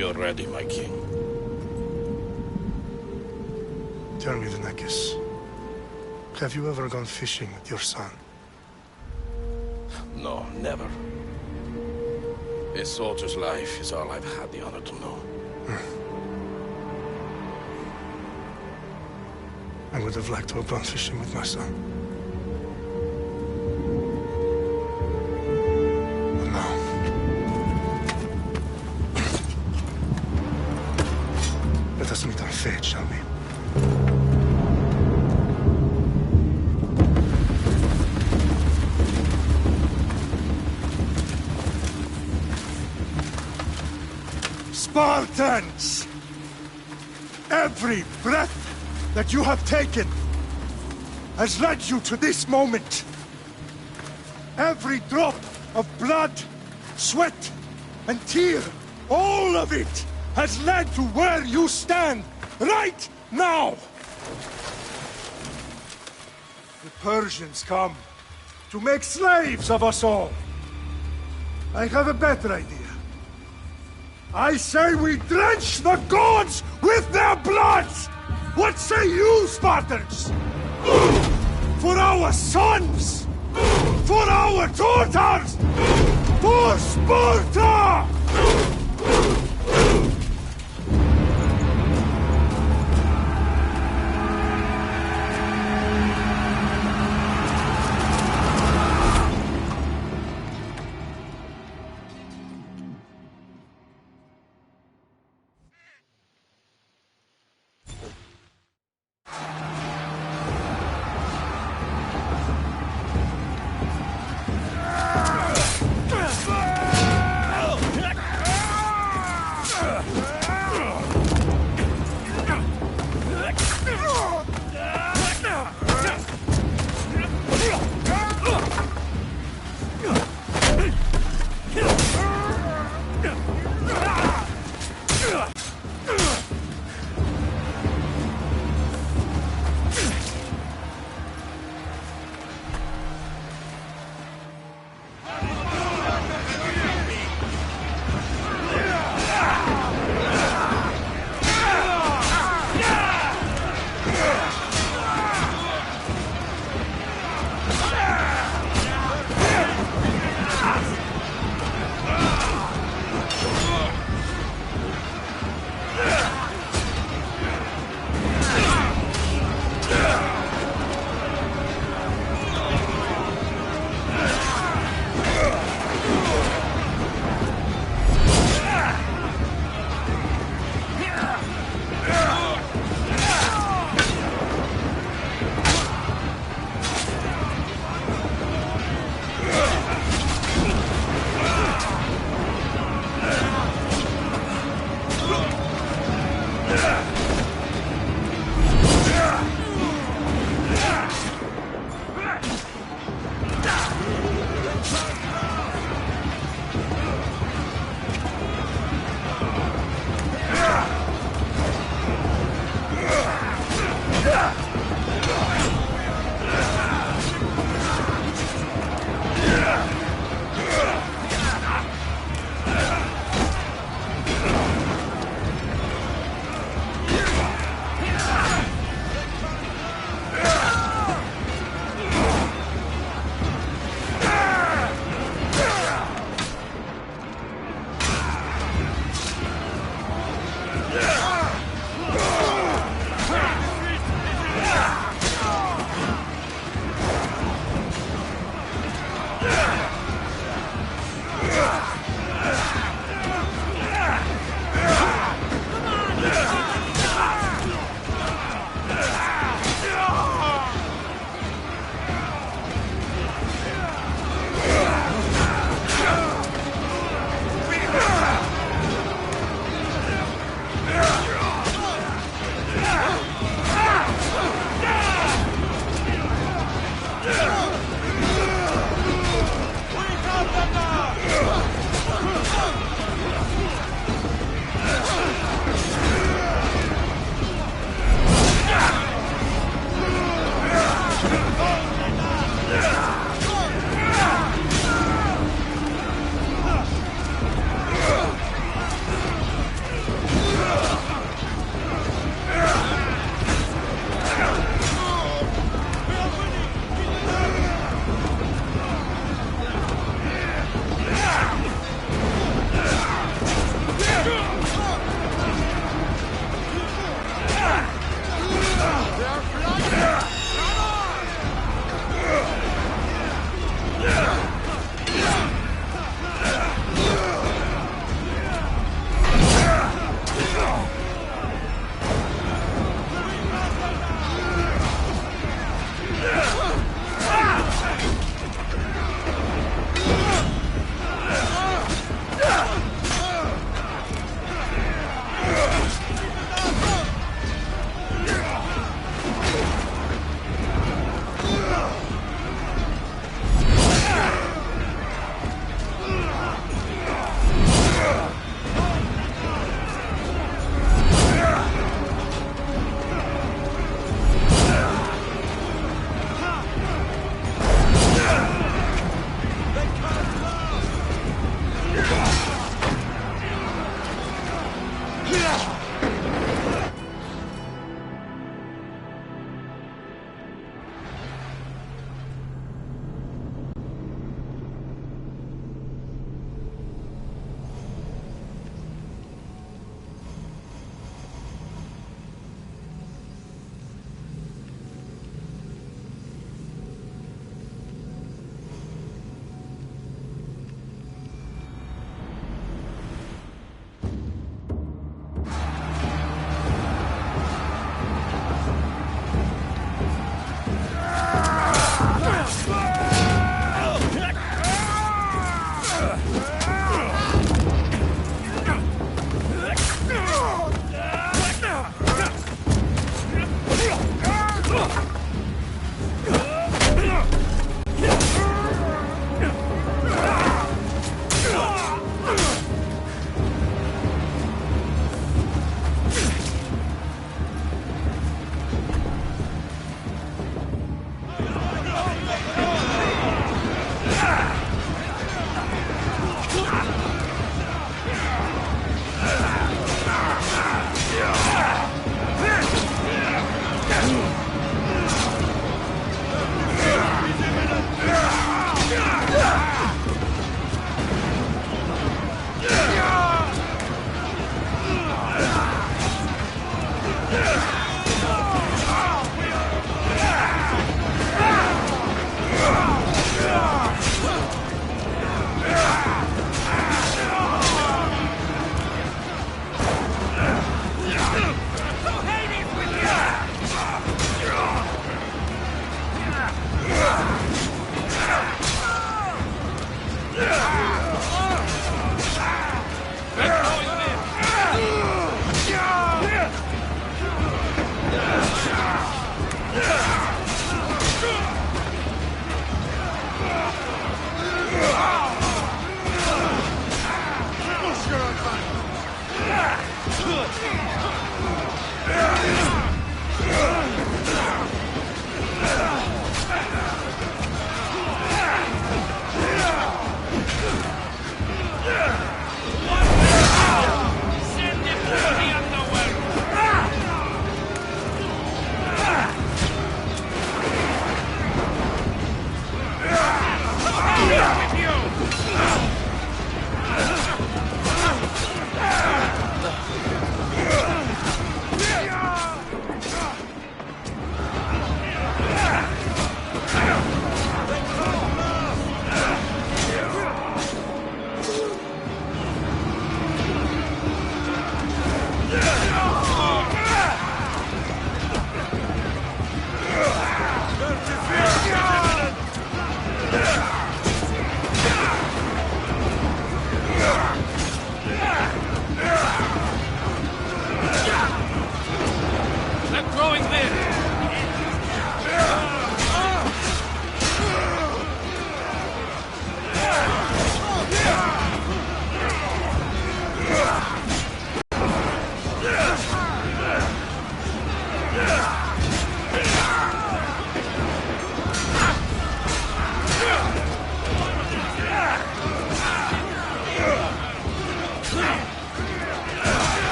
We are ready, my king. Tell me, Venekis, have you ever gone fishing with your son? No, never. A soldier's life is all I've had the honor to know. I would have liked to have gone fishing with my son. But no. Let us meet on fate, shall we? Spartans! Every breath that you have taken has led you to this moment. Every drop of blood, sweat, and tear, all of it has led to where you stand right now. The Persians come to make slaves of us all. I have a better idea. I say we drench the gods with their blood! What say you, Spartans? For our sons! For our daughters! For Sparta!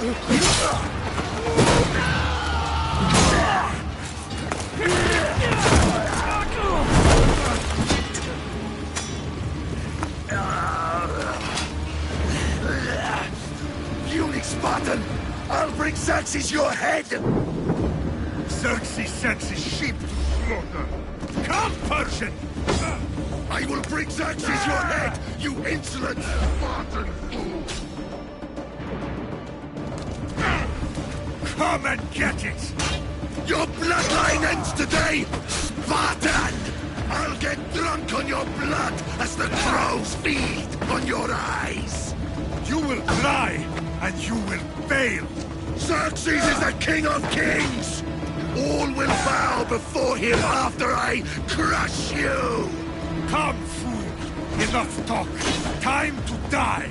Puny Spartan! I'll bring Xerxes your head! Xerxes sends his sheep to slaughter. Come, Persian! I will bring Xerxes your head, you insolent Spartan fool! Come and get it! Your bloodline ends today, Spartan! I'll get drunk on your blood as the crows feed on your eyes! You will cry, and you will fail! Xerxes is the king of kings! All will bow before him after I crush you! Come, fool! Enough talk! Time to die!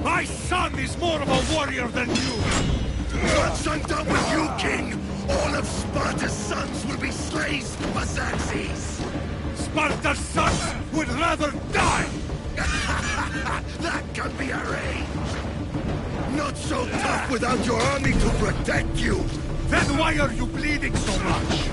My son is more of a warrior than you! Once I'm done with you, king, all of Sparta's sons will be slaves for Xerxes! Sparta's sons would rather die! That can be arranged! Not so tough without your army to protect you! Then why are you bleeding so much?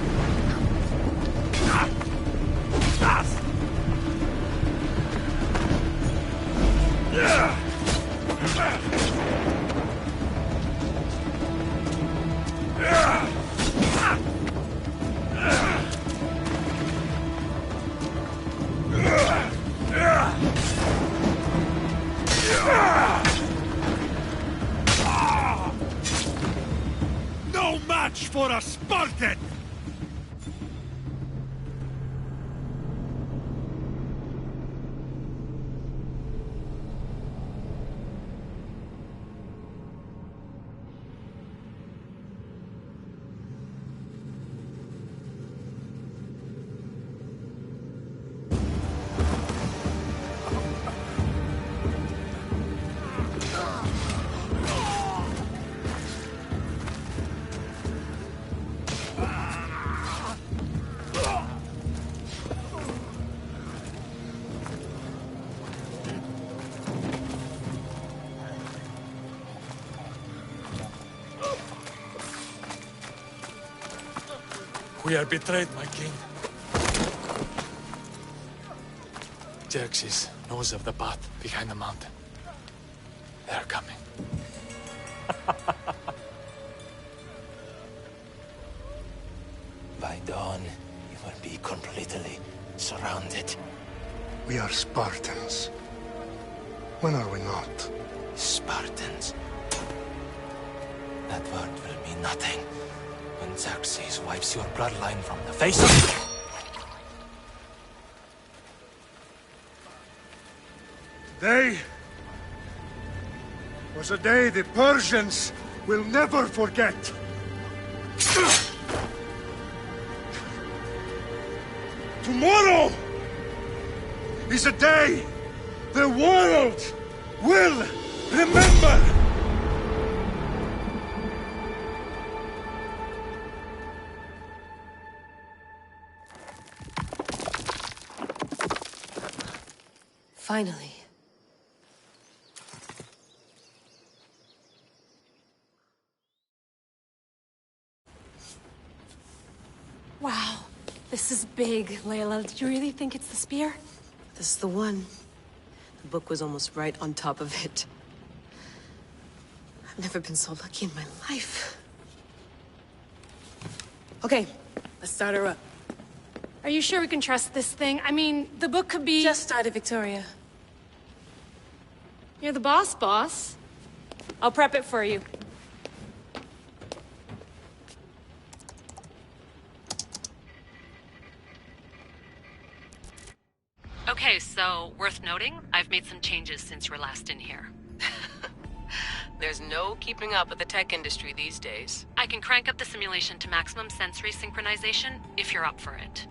No match for a Spartan! We are betrayed, my king. Xerxes knows of the path behind the mountain. They're coming. By dawn, you will be completely surrounded. We are Spartans. When are we not? Spartans. That word will mean nothing when Xerxes wipes your bloodline from the face of... Today was a day the Persians will never forget. Tomorrow is a day the world will remember. Finally. Wow, this is big, Layla. Did you really think it's the spear? This is the one. The book was almost right on top of it. I've never been so lucky in my life. Okay, let's start her up. Are you sure we can trust this thing? I mean, the book could be... Just started, Victoria. You're the boss. I'll prep it for you. Okay, so worth noting, I've made some changes since you were last in here. There's no keeping up with the tech industry these days. I can crank up the simulation to maximum sensory synchronization if you're up for it.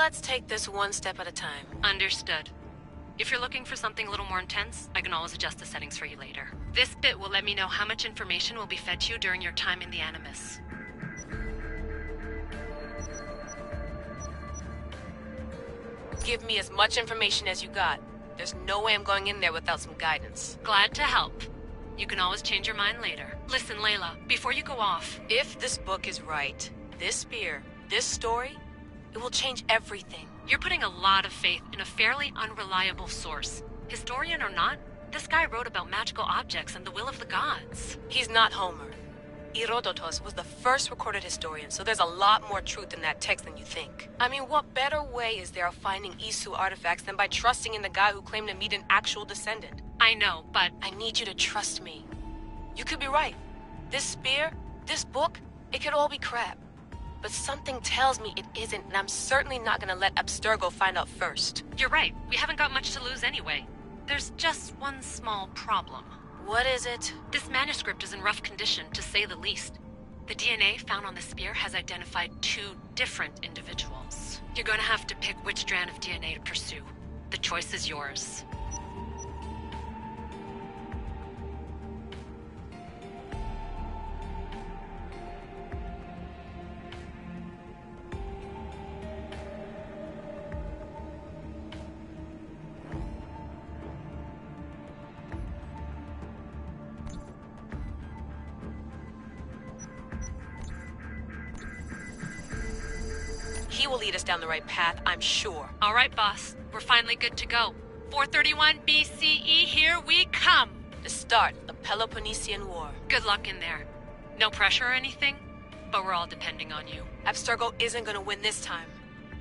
Let's take this one step at a time. Understood. If you're looking for something a little more intense, I can always adjust the settings for you later. This bit will let me know how much information will be fed to you during your time in the Animus. Give me as much information as you got. There's no way I'm going in there without some guidance. Glad to help. You can always change your mind later. Listen, Layla, before you go off... If this book is right, this spear, this story, it will change everything. You're putting a lot of faith in a fairly unreliable source. Historian or not, this guy wrote about magical objects and the will of the gods. He's not Homer. Herodotus was the first recorded historian, so there's a lot more truth in that text than you think. I mean, what better way is there of finding Isu artifacts than by trusting in the guy who claimed to meet an actual descendant? I know, but... I need you to trust me. You could be right. This spear, this book, it could all be crap. But something tells me it isn't, and I'm certainly not gonna let Abstergo find out first. You're right. We haven't got much to lose anyway. There's just one small problem. What is it? This manuscript is in rough condition, to say the least. The DNA found on the spear has identified 2 different individuals. You're gonna have to pick which strand of DNA to pursue. The choice is yours. He will lead us down the right path, I'm sure. All right, boss. We're finally good to go. 431 BCE, here we come! The start of the Peloponnesian War. Good luck in there. No pressure or anything, but we're all depending on you. Abstergo isn't gonna win this time.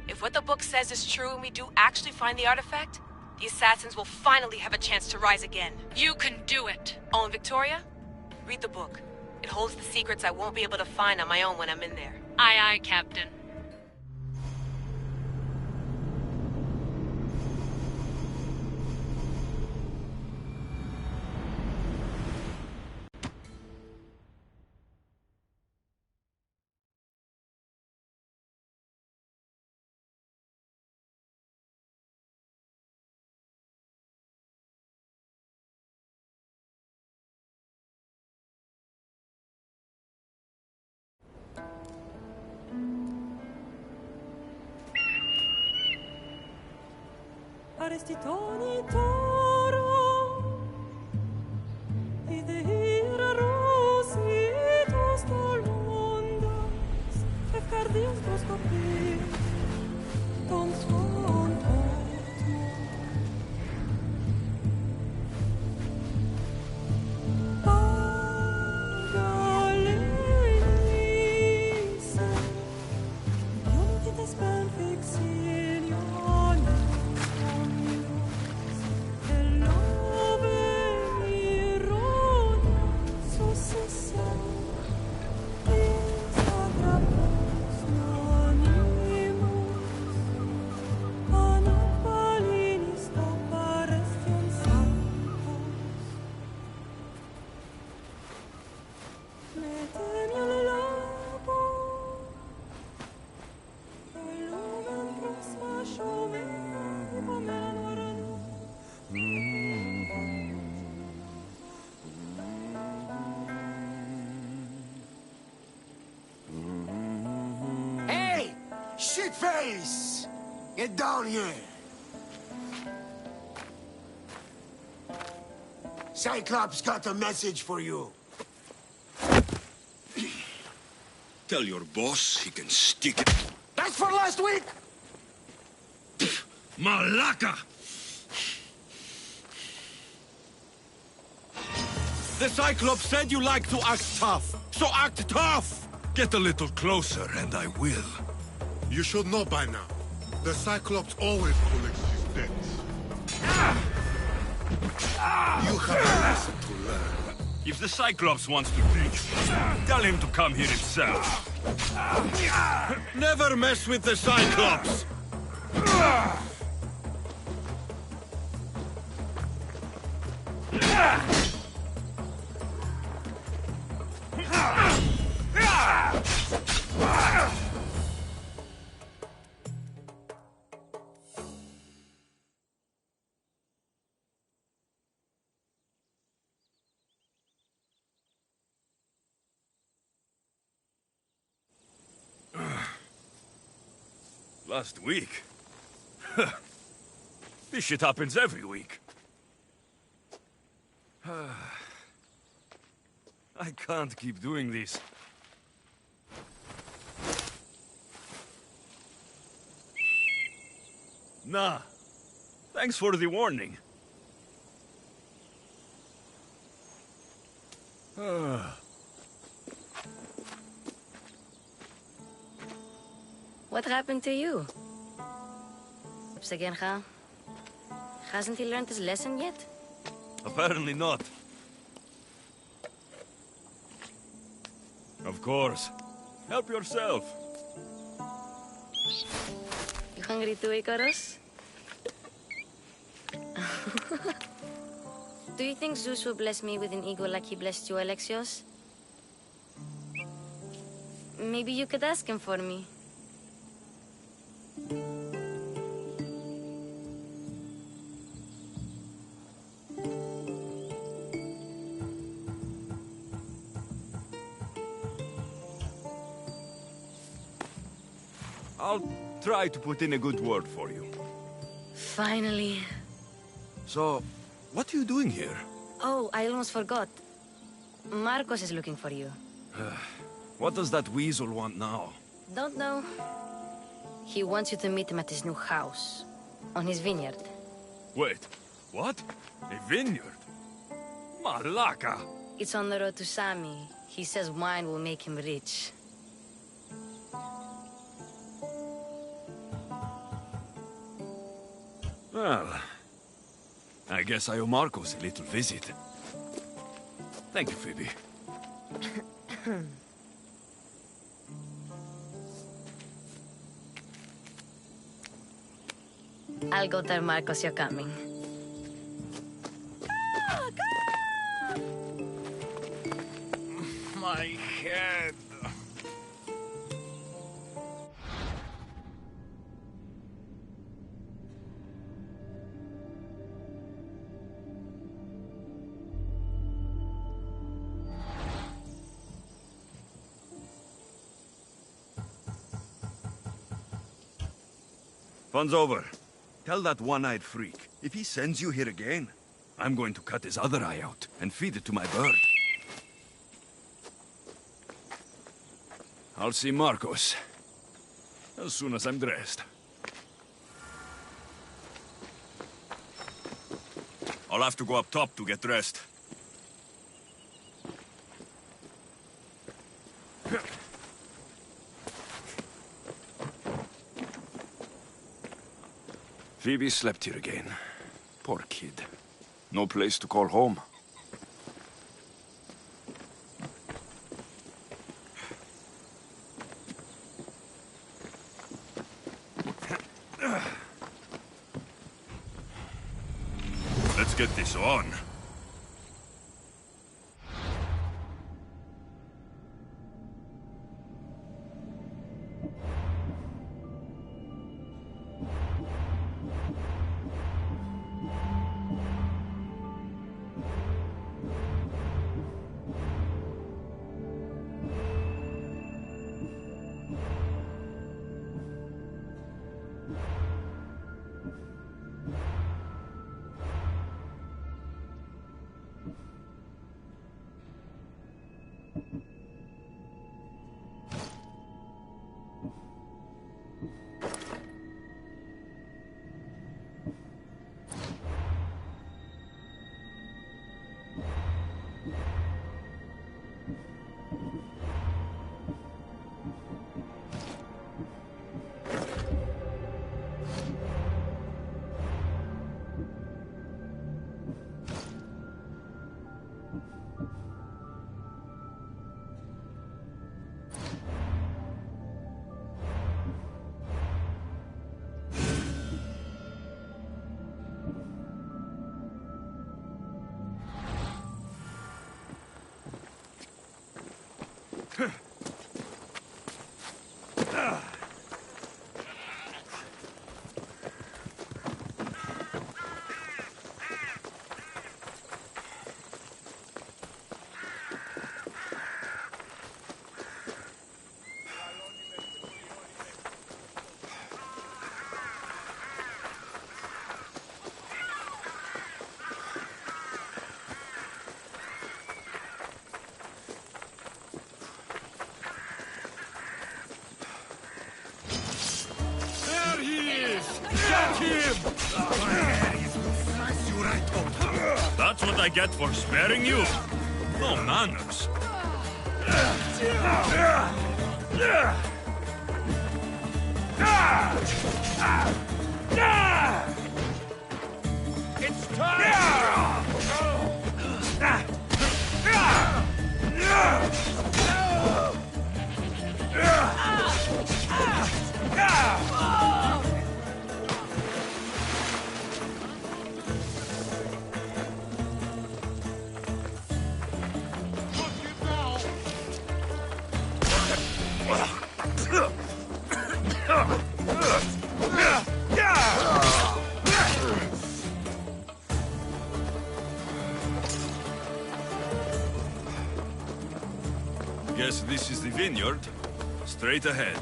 If what the book says is true and we do actually find the artifact, the assassins will finally have a chance to rise again. You can do it! Oh, and Victoria? Read the book. It holds the secrets I won't be able to find on my own when I'm in there. Aye, aye, Captain. Arestitoni toro, idehira rositos tolmondas, efcardios proscopir, ton son Pagalenise, Ionites ben fixilione, Shitface! Get down here! Cyclops got a message for you. Tell your boss he can stick it. That's for last week! Malaka! The Cyclops said you like to act tough, so act tough! Get a little closer and I will. You should know by now. The Cyclops always collects his debts. You have a lesson to learn. If the Cyclops wants to teach me, tell him to come here himself. Never mess with the Cyclops! Last week? This shit happens every week. I can't keep doing this. Nah. Thanks for the warning. What happened to you? Ups again, huh? Hasn't he learned his lesson yet? Apparently not. Of course. Help yourself. You hungry too, Ikaros? Do you think Zeus will bless me with an ego like he blessed you, Alexios? Maybe you could ask him for me. I'll try to put in a good word for you. Finally. So, what are you doing here? Oh, I almost forgot. Marcos is looking for you. What does that weasel want now? Don't know. He wants you to meet him at his new house. On his vineyard. Wait, what? A vineyard? Malaka! It's on the road to Sami. He says wine will make him rich. Well, I guess I owe Marcos a little visit. Thank you, Phoebe. I'll go tell Marcos you're coming. My head. Fun's over. Tell that one-eyed freak, if he sends you here again, I'm going to cut his other eye out and feed it to my bird. I'll see Marcos as soon as I'm dressed. I'll have to go up top to get dressed. Phoebe slept here again. Poor kid. No place to call home. Let's get this on. That's what I get for sparing you? No manners. It's time! Guess this is the vineyard. Straight ahead.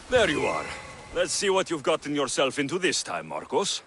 There you are. Let's see what you've gotten yourself into this time, Marcos.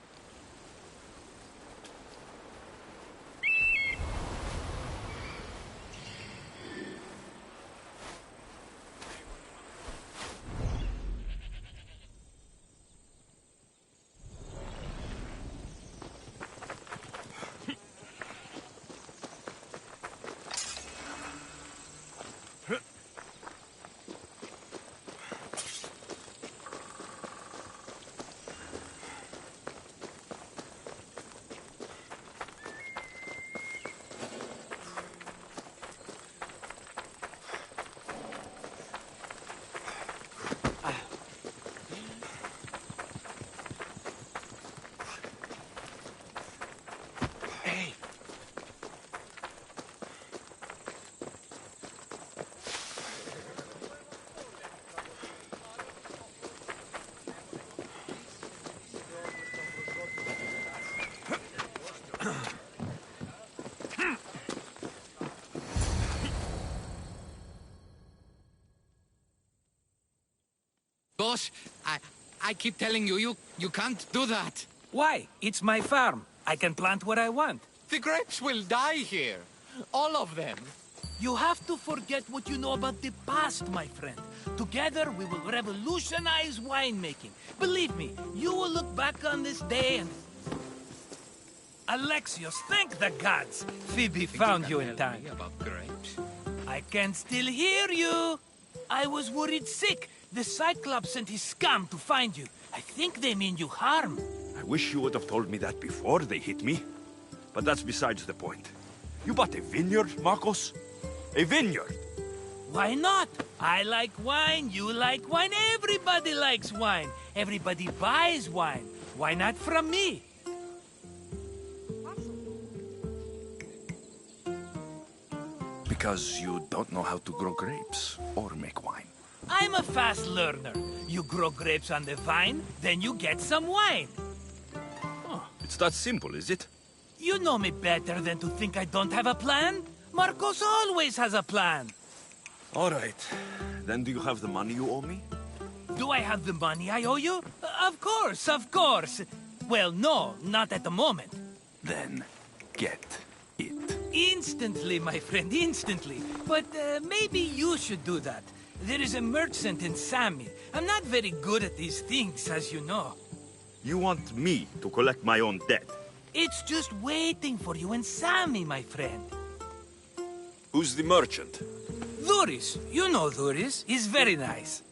Boss, I keep telling you can't do that. Why? It's my farm. I can plant what I want. The grapes will die here. All of them. You have to forget what you know about the past, my friend. Together, we will revolutionize winemaking. Believe me, you will look back on this day and... Alexios, thank the gods! Phoebe found you in time. About grapes? I can still hear you. I was worried sick. The Cyclops sent his scum to find you. I think they mean you harm. I wish you would have told me that before they hit me. But that's besides the point. You bought a vineyard, Marcos? A vineyard? Why not? I like wine, you like wine, everybody likes wine. Everybody buys wine. Why not from me? Because you don't know how to grow grapes or make wine. I'm a fast learner. You grow grapes on the vine, then you get some wine. Oh, it's that simple, is it? You know me better than to think I don't have a plan. Marcos always has a plan. All right. Then do you have the money you owe me? Do I have the money I owe you? Of course, of course. Well, no, not at the moment. Then get it. Instantly, my friend, instantly. But maybe you should do that. There is a merchant in Sami. I'm not very good at these things, as you know. You want me to collect my own debt? It's just waiting for you in Sami, my friend. Who's the merchant? Dhuris. You know Dhuris. He's very nice.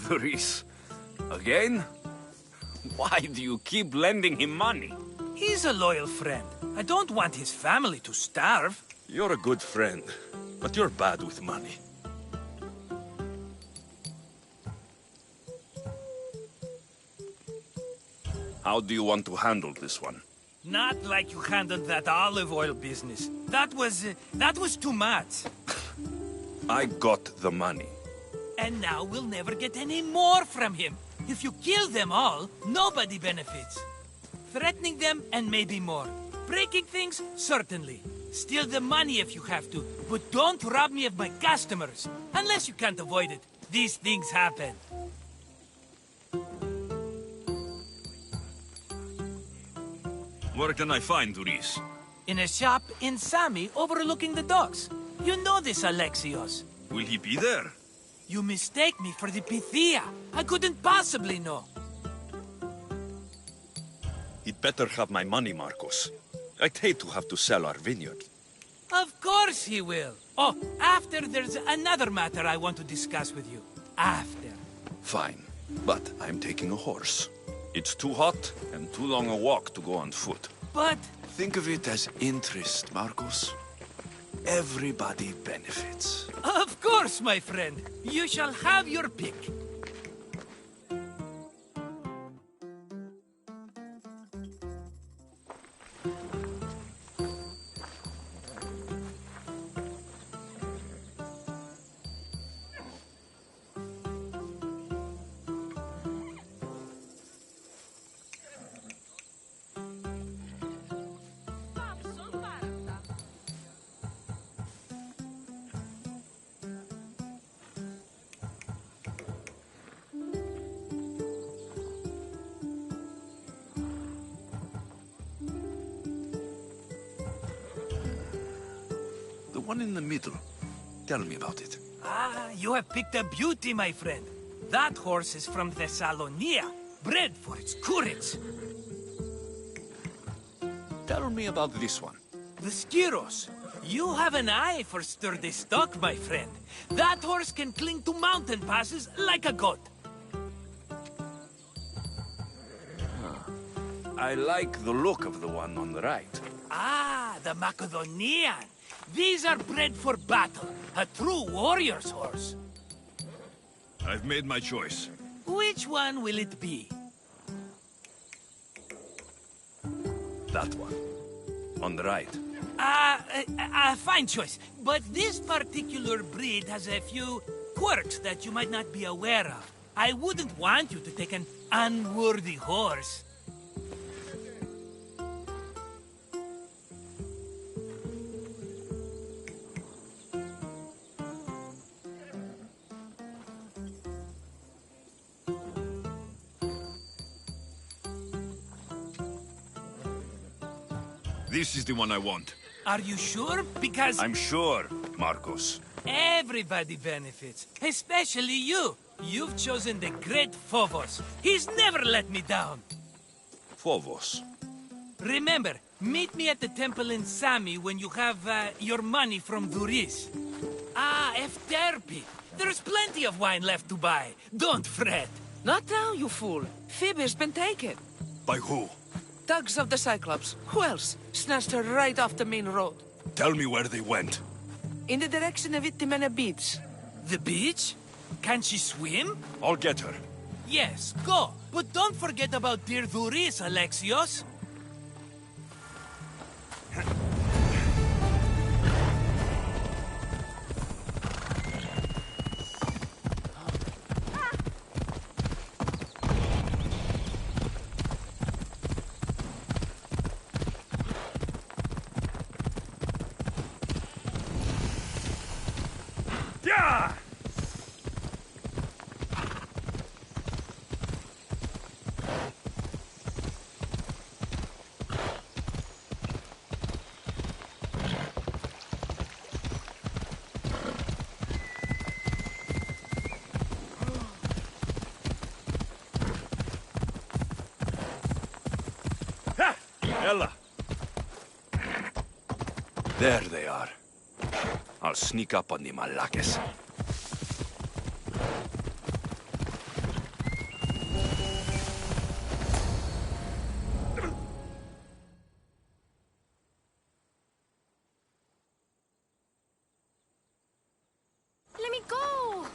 Dhuris? Again? Why do you keep lending him money? He's a loyal friend. I don't want his family to starve. You're a good friend, but you're bad with money. How do you want to handle this one? Not like you handled that olive oil business. That was too much. I got the money. And now we'll never get any more from him. If you kill them all, nobody benefits. Threatening them, and maybe more. Breaking things, certainly. Steal the money if you have to, but don't rob me of my customers. Unless you can't avoid it. These things happen. Where can I find Duris? In a shop in Sami, overlooking the docks. You know this, Alexios. Will he be there? You mistake me for the Pythia. I couldn't possibly know. He'd better have my money, Marcos. I'd hate to have to sell our vineyard. Of course he will. Oh, after there's another matter I want to discuss with you. After. Fine, but I'm taking a horse. It's too hot and too long a walk to go on foot. But... Think of it as interest, Marcos. Everybody benefits. Of course, my friend. You shall have your pick. The one in the middle. Tell me about it. Ah, you have picked a beauty, my friend. That horse is from Thessalonia, bred for its courage. Tell me about this one. The Skyros. You have an eye for sturdy stock, my friend. That horse can cling to mountain passes like a goat. I like the look of the one on the right. Ah, the Macedonian. These are bred for battle. A true warrior's horse. I've made my choice. Which one will it be? That one. On the right. Fine choice. But this particular breed has a few quirks that you might not be aware of. I wouldn't want you to take an unworthy horse. This is the one I want. Are you sure? Because... I'm sure, Marcos. Everybody benefits. Especially you. You've chosen the great Phobos. He's never let me down. Phobos? Remember, meet me at the temple in Sami when you have your money from Duris. Ah, Efterpi. There's plenty of wine left to buy. Don't fret. Not now, you fool. Phoebe's been taken. By who? Thugs of the Cyclops. Who else? Snatched her right off the main road. Tell me where they went. In the direction of Itimena Beach. The beach? Can she swim? I'll get her. Yes, go. But don't forget about dear Duris, Alexios. Ella! There they are. I'll sneak up on the Malakes. Let me go!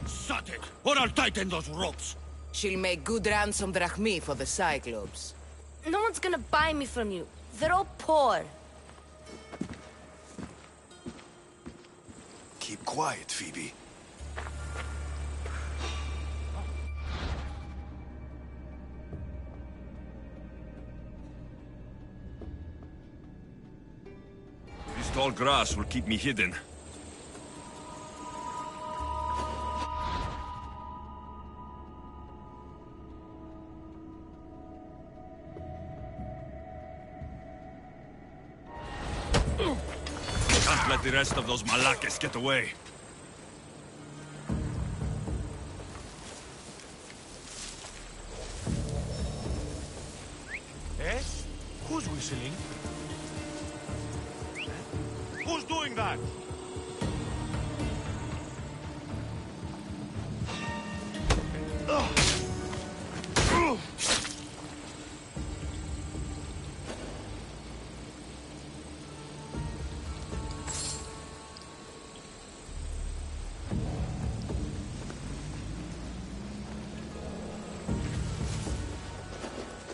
Shut it, or I'll tighten those ropes. She'll make good ransom drachmi for the Cyclops. No one's gonna buy me from you. They're all poor. Keep quiet, Phoebe. This tall grass will keep me hidden. Can't let the rest of those Malakes get away. Eh? Who's whistling? Who's doing that?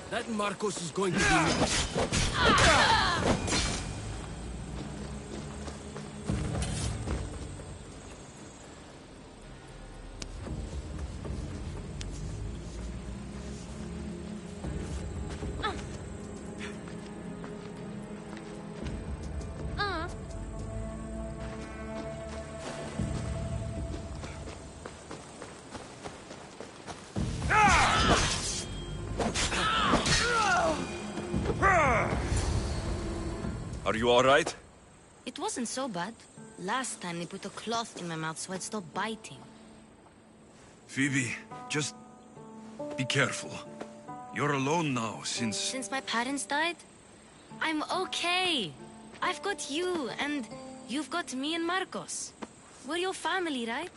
That Marcos is going to be... Are you all right? It wasn't so bad. Last time they put a cloth in my mouth so I'd stop biting. Phoebe, just be careful. You're alone now since... Since my parents died? I'm okay. I've got you, and you've got me and Marcos. We're your family, right?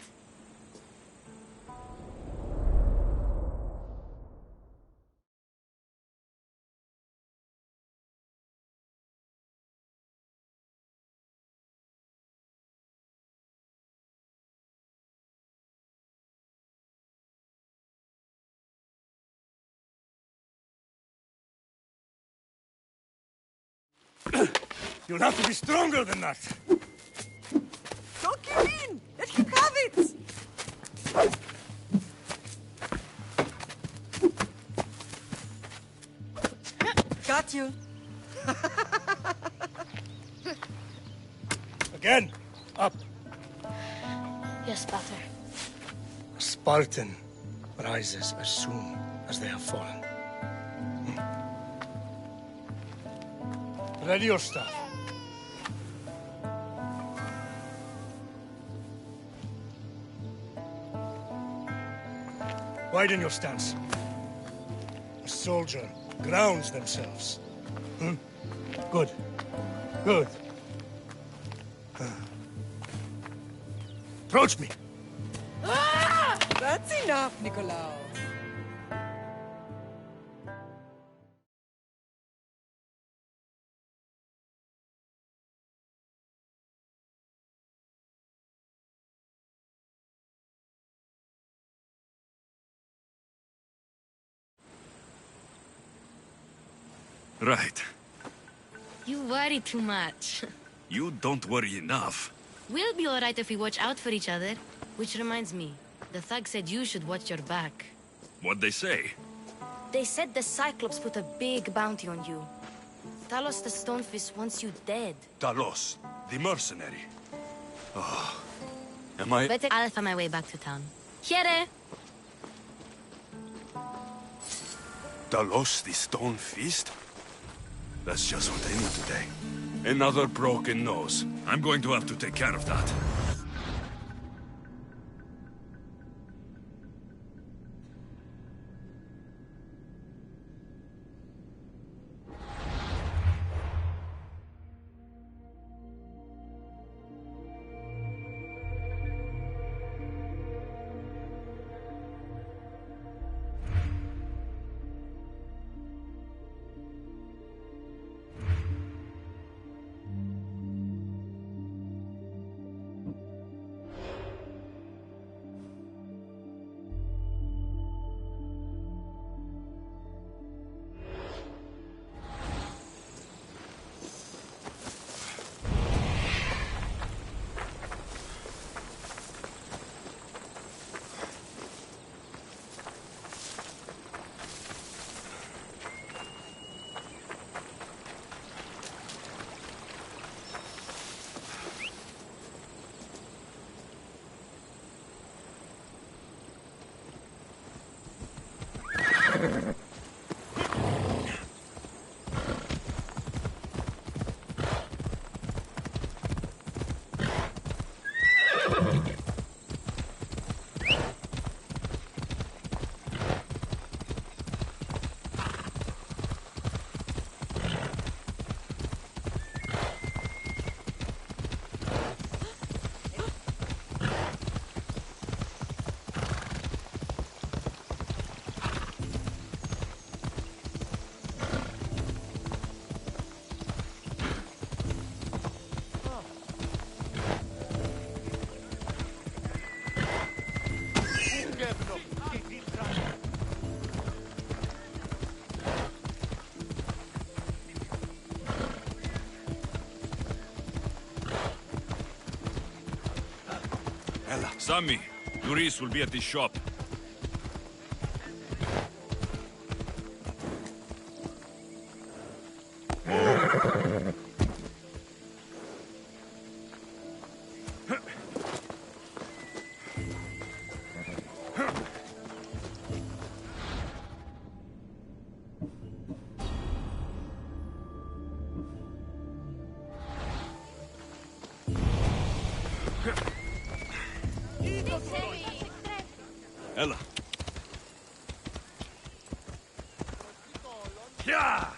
You'll have to be stronger than that. Don't give in! Let him have it! Got you. Again, up. Yes, Pater. A Spartan rises as soon as they have fallen. Ready your stuff. Widen your stance. A soldier grounds themselves. Good. Good. Approach me. Ah! That's enough, Nicolau. Right. You worry too much. You don't worry enough. We'll be alright if we watch out for each other. Which reminds me, the thug said you should watch your back. What'd they say? They said the Cyclops put a big bounty on you. Talos the Stonefist wants you dead. Talos, the mercenary. Oh, am I... Better I'll find my way back to town. Here! Talos, the Stone Fist? That's just what I need today. Another broken nose. I'm going to have to take care of that. Sammy, Luis will be at the shop. Ella. Yeah!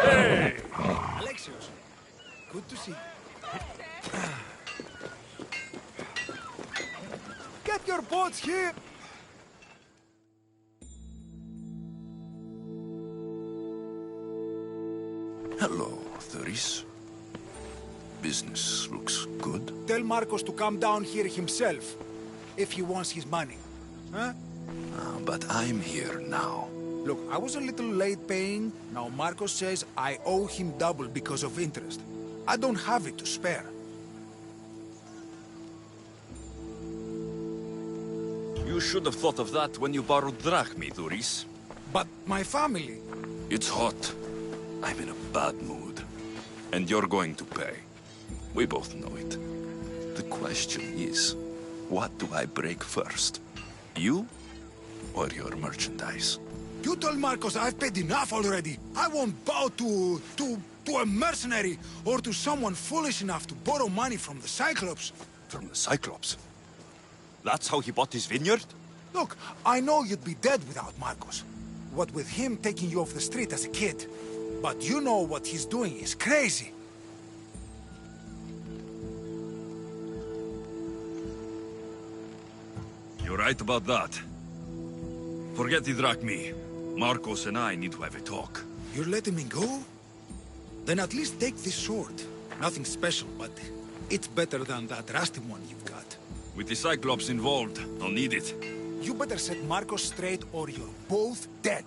Hey! Alexios, good to see you. Get your boats here! Hello, Thuris. Business looks good. Tell Marcos to come down here himself, if he wants his money. Huh? But I'm here now. Look, I was a little late paying. Now Marcos says I owe him double because of interest. I don't have it to spare. You should have thought of that when you borrowed drachmi, Thuris. But my family... It's hot. I'm in a bad mood. And you're going to pay. We both know it. The question is, what do I break first? You or your merchandise? You told Marcos I've paid enough already. I won't bow to a mercenary or to someone foolish enough to borrow money from the Cyclops. From the Cyclops? That's how he bought his vineyard? Look, I know you'd be dead without Marcos. What with him taking you off the street as a kid. But you know what he's doing is crazy. You're right about that. Forget the drachmi. Marcos and I need to have a talk. You're letting me go? Then at least take this sword. Nothing special, but it's better than that rusty one you've got. With the Cyclops involved, I'll need it. You better set Marcos straight or you're both dead.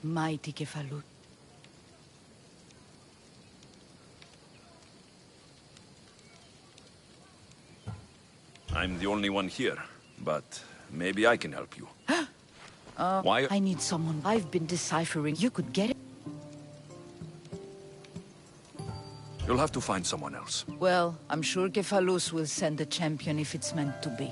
Mighty Kephalu. I'm the only one here, but maybe I can help you. Why? I need someone. I've been deciphering. You could get it. You'll have to find someone else. Well, I'm sure Kephalus will send a champion if it's meant to be.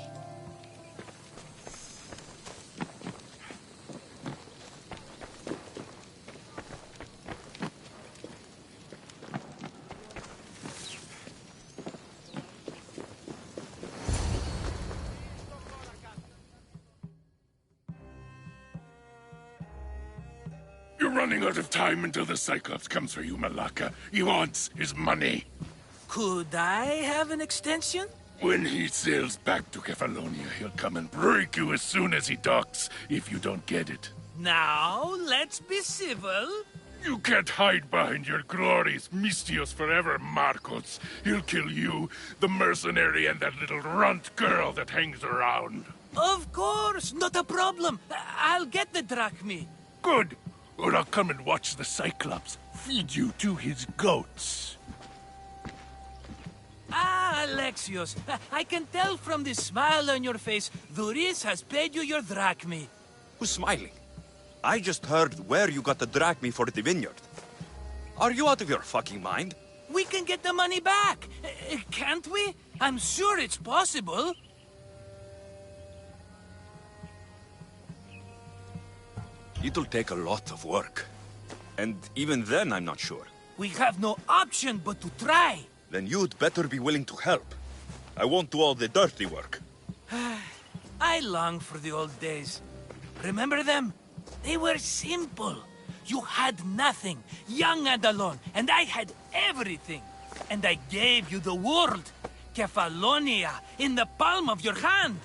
You're running out of time until the Cyclops comes for you, Malaka. He wants his money. Could I have an extension? When he sails back to Kefalonia, he'll come and break you as soon as he docks, if you don't get it. Now, let's be civil. You can't hide behind your glories, Mistios forever, Marcos. He'll kill you, the mercenary, and that little runt girl that hangs around. Of course, not a problem. I'll get the drachmi. Good. or I'll come and watch the Cyclops feed you to his goats. Ah, Alexios, I can tell from the smile on your face, Duris has paid you your drachmi. Who's smiling? I just heard where you got the drachmi for the vineyard. Are you out of your fucking mind? We can get the money back, can't we? I'm sure it's possible. It'll take a lot of work. And even then, I'm not sure. We have no option but to try. Then you'd better be willing to help. I won't do all the dirty work. I long for the old days. Remember them? They were simple. You had nothing, young and alone, and I had everything. And I gave you the world, Kefalonia, in the palm of your hand.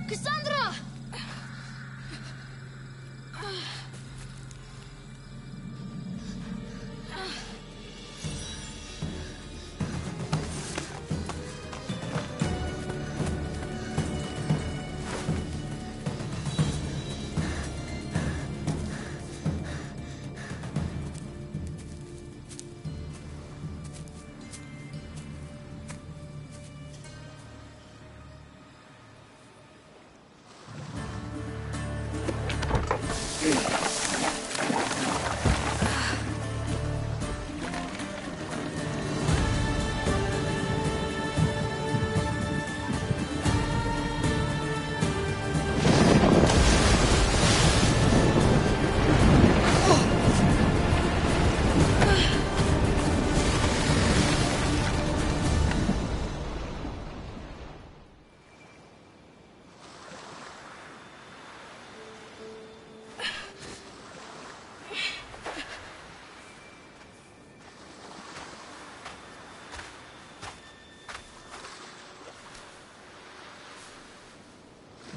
Cassandra!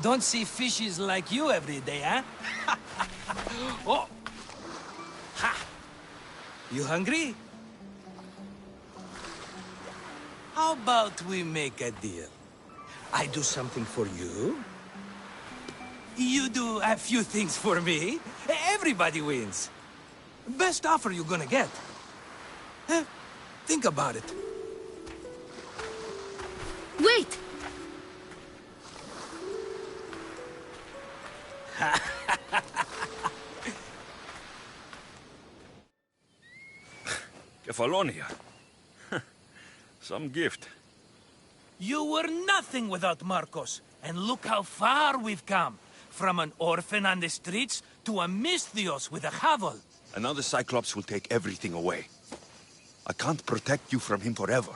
Don't see fishes like you every day, huh? Oh! Ha! You hungry? How about we make a deal? I do something for you. You do a few things for me. Everybody wins. Best offer you're gonna get. Think about it. Wait! Kefalonia. Some gift. You were nothing without Markos, and look how far we've come. From an orphan on the streets to a Misthios with a Havel. And now the Cyclops will take everything away. I can't protect you from him forever.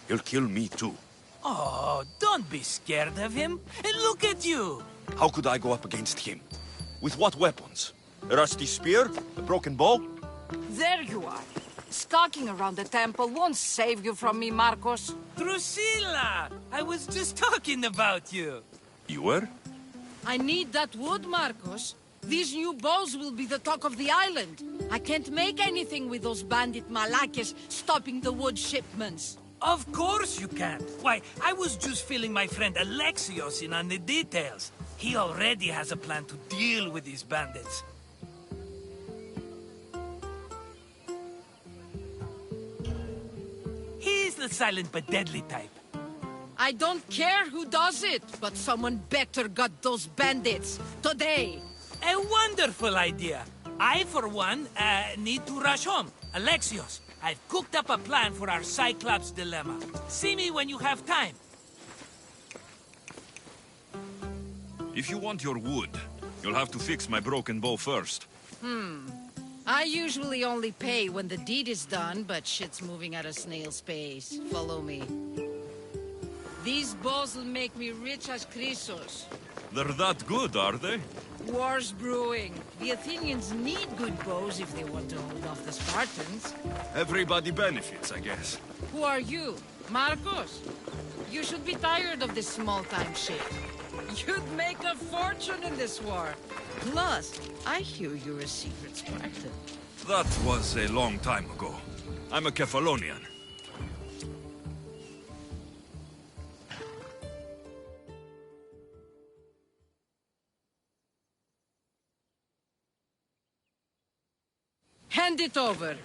He'll kill me too. Oh, don't be scared of him. And look at you. How could I go up against him? With what weapons? A rusty spear? A broken bow? There you are. Skulking around the temple won't save you from me, Markos. Drusilla! I was just talking about you. You were? I need that wood, Markos. These new bows will be the talk of the island. I can't make anything with those bandit Malakes stopping the wood shipments. Of course you can't. Why, I was just filling my friend Alexios in on the details. He already has a plan to deal with these bandits. He's the silent but deadly type. I don't care who does it, but someone better got those bandits. Today. A wonderful idea. I, for one, need to rush home. Alexios, I've cooked up a plan for our Cyclops dilemma. See me when you have time. If you want your wood, you'll have to fix my broken bow first. I usually only pay when the deed is done, but shit's moving at a snail's pace. Follow me. These bows will make me rich as Chrysos. They're that good, are they? War's brewing. The Athenians need good bows if they want to hold off the Spartans. Everybody benefits, I guess. Who are you? Markos? You should be tired of this small-time shit. You'd make a fortune in this war. Plus, I hear you're a secret Spartan. That was a long time ago. I'm a Kefalonian. Hand it over.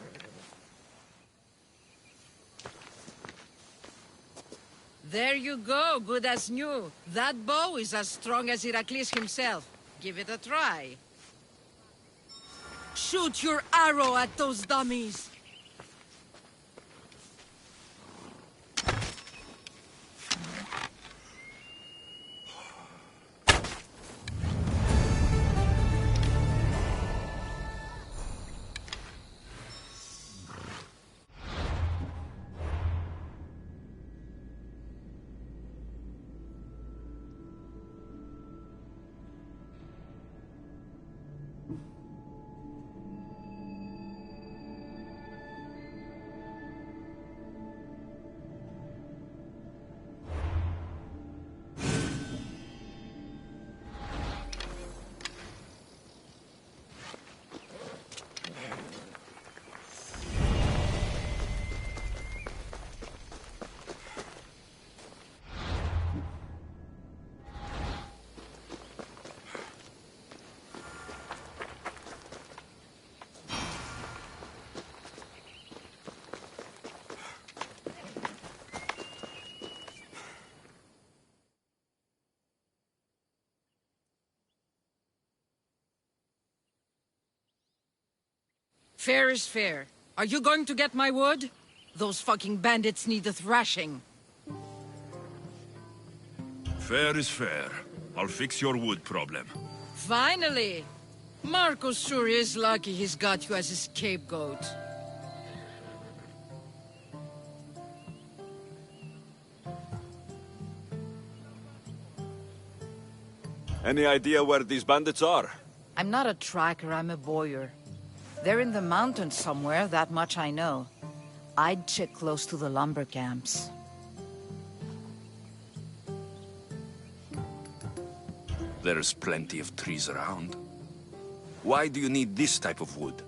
There you go, good as new. That bow is as strong as Heracles himself. Give it a try. Shoot your arrow at those dummies! Fair is fair. Are you going to get my wood? Those fucking bandits need a thrashing. Fair is fair. I'll fix your wood problem. Finally! Marcos sure is lucky he's got you as his scapegoat. Any idea where these bandits are? I'm not a tracker, I'm a boyer. They're in the mountains somewhere, that much I know. I'd check close to the lumber camps. There's plenty of trees around. Why do you need this type of wood?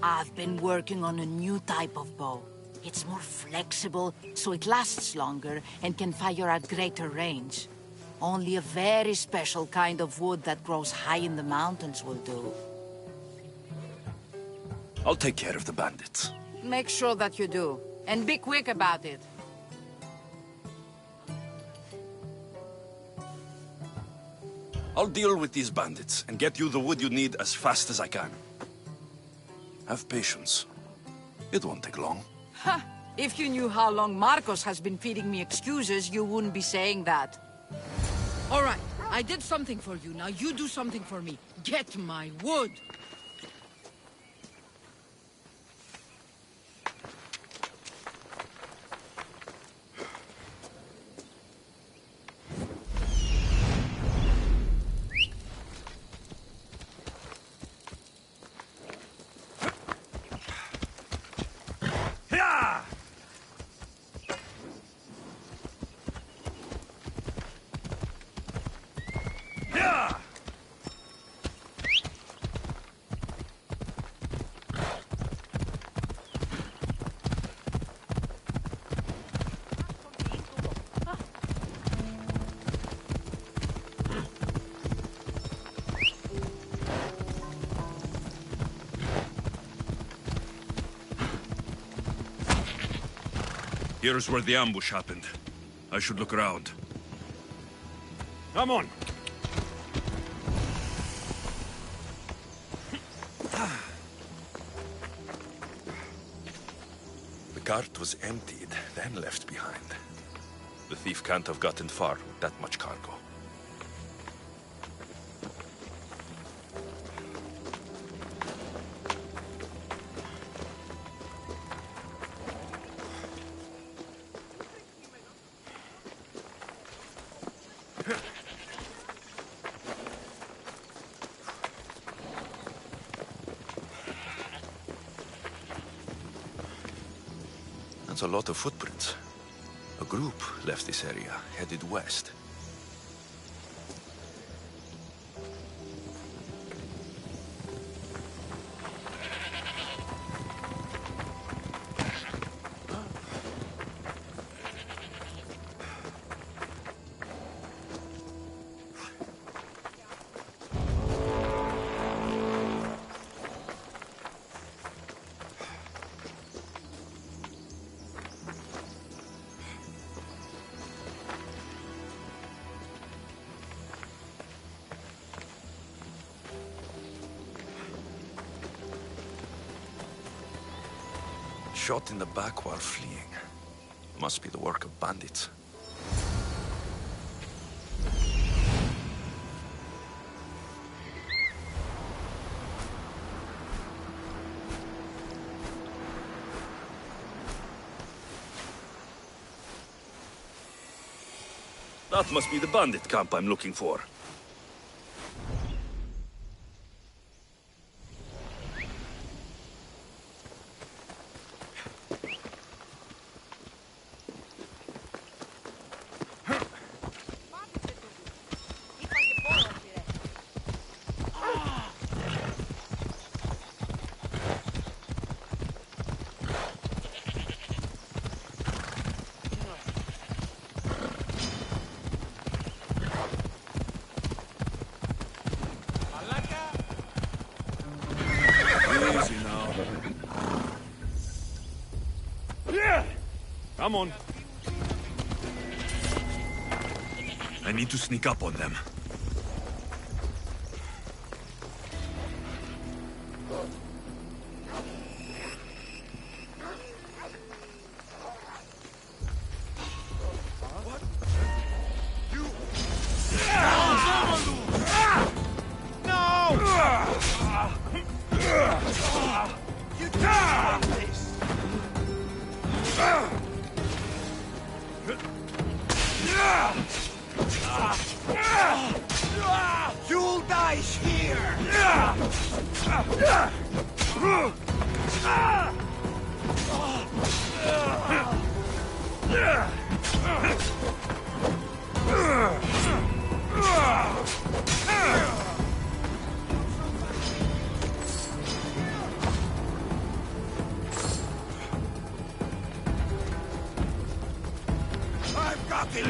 I've been working on a new type of bow. It's more flexible, so it lasts longer and can fire at greater range. Only a very special kind of wood that grows high in the mountains will do. I'll take care of the bandits. Make sure that you do. And be quick about it. I'll deal with these bandits and get you the wood you need as fast as I can. Have patience. It won't take long. Ha! If you knew how long Marcos has been feeding me excuses, you wouldn't be saying that. All right, I did something for you. Now you do something for me. Get my wood. Here's where the ambush happened. I should look around. Come on! The cart was emptied, then left behind. The thief can't have gotten far with that much cargo. That's a lot of footprints. A group left this area, headed west. Shot in the back while fleeing. Must be the work of bandits. That must be the bandit camp I'm looking for. Come on. I need to sneak up on them. You'll die here! I've got it!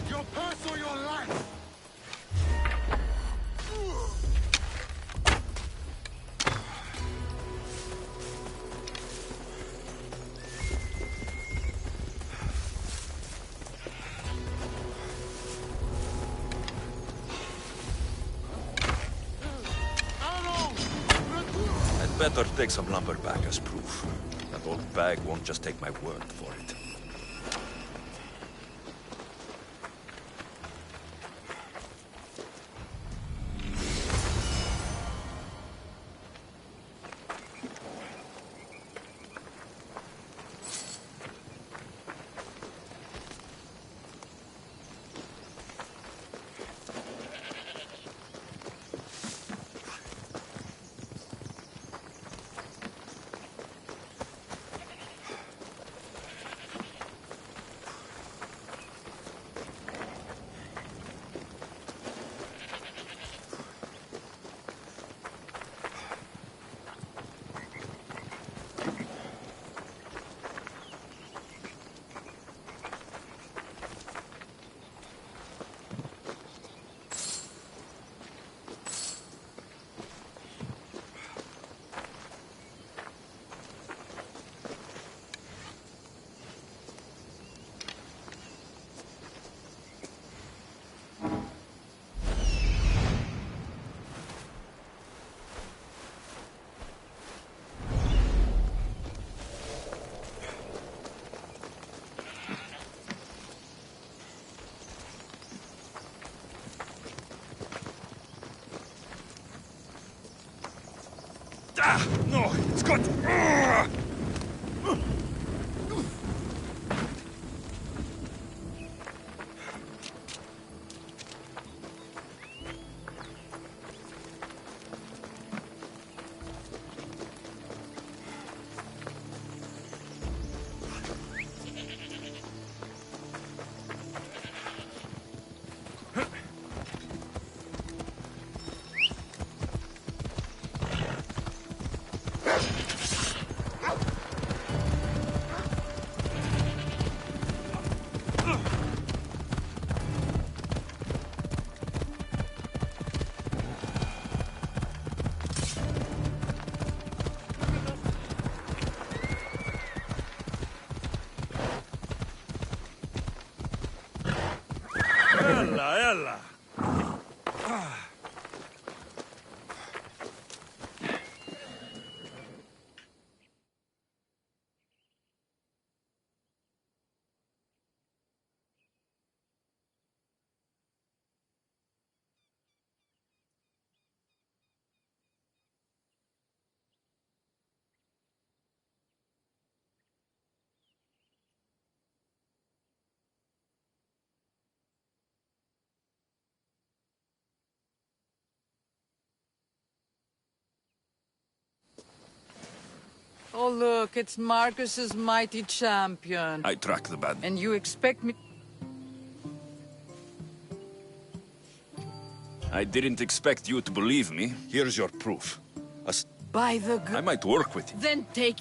Your purse or your life! I'd better take some lumber back as proof. That old bag won't just take my word for it. Ah, no, it's got... Bella. Oh, look, it's Marcus's mighty champion. I track the band. And you expect me... I didn't expect you to believe me. Here's your proof. By the... I might work with you. Then take...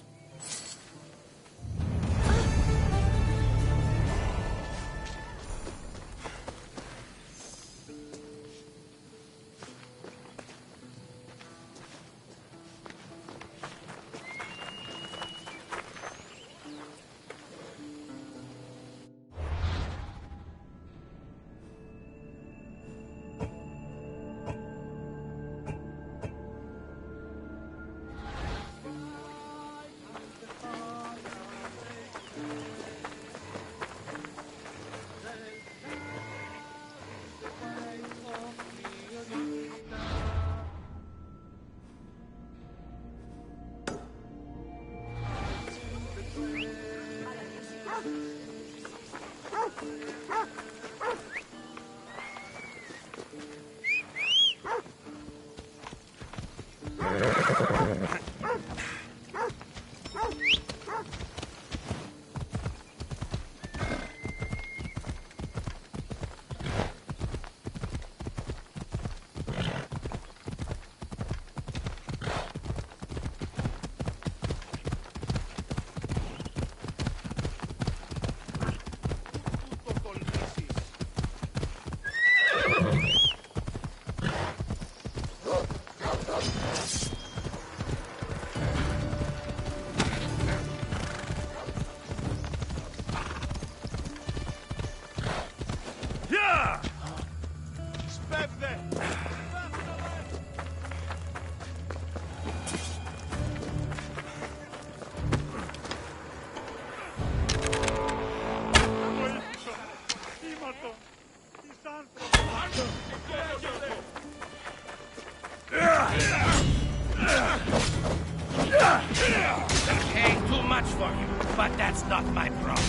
Paying too much for you, but that's not my problem.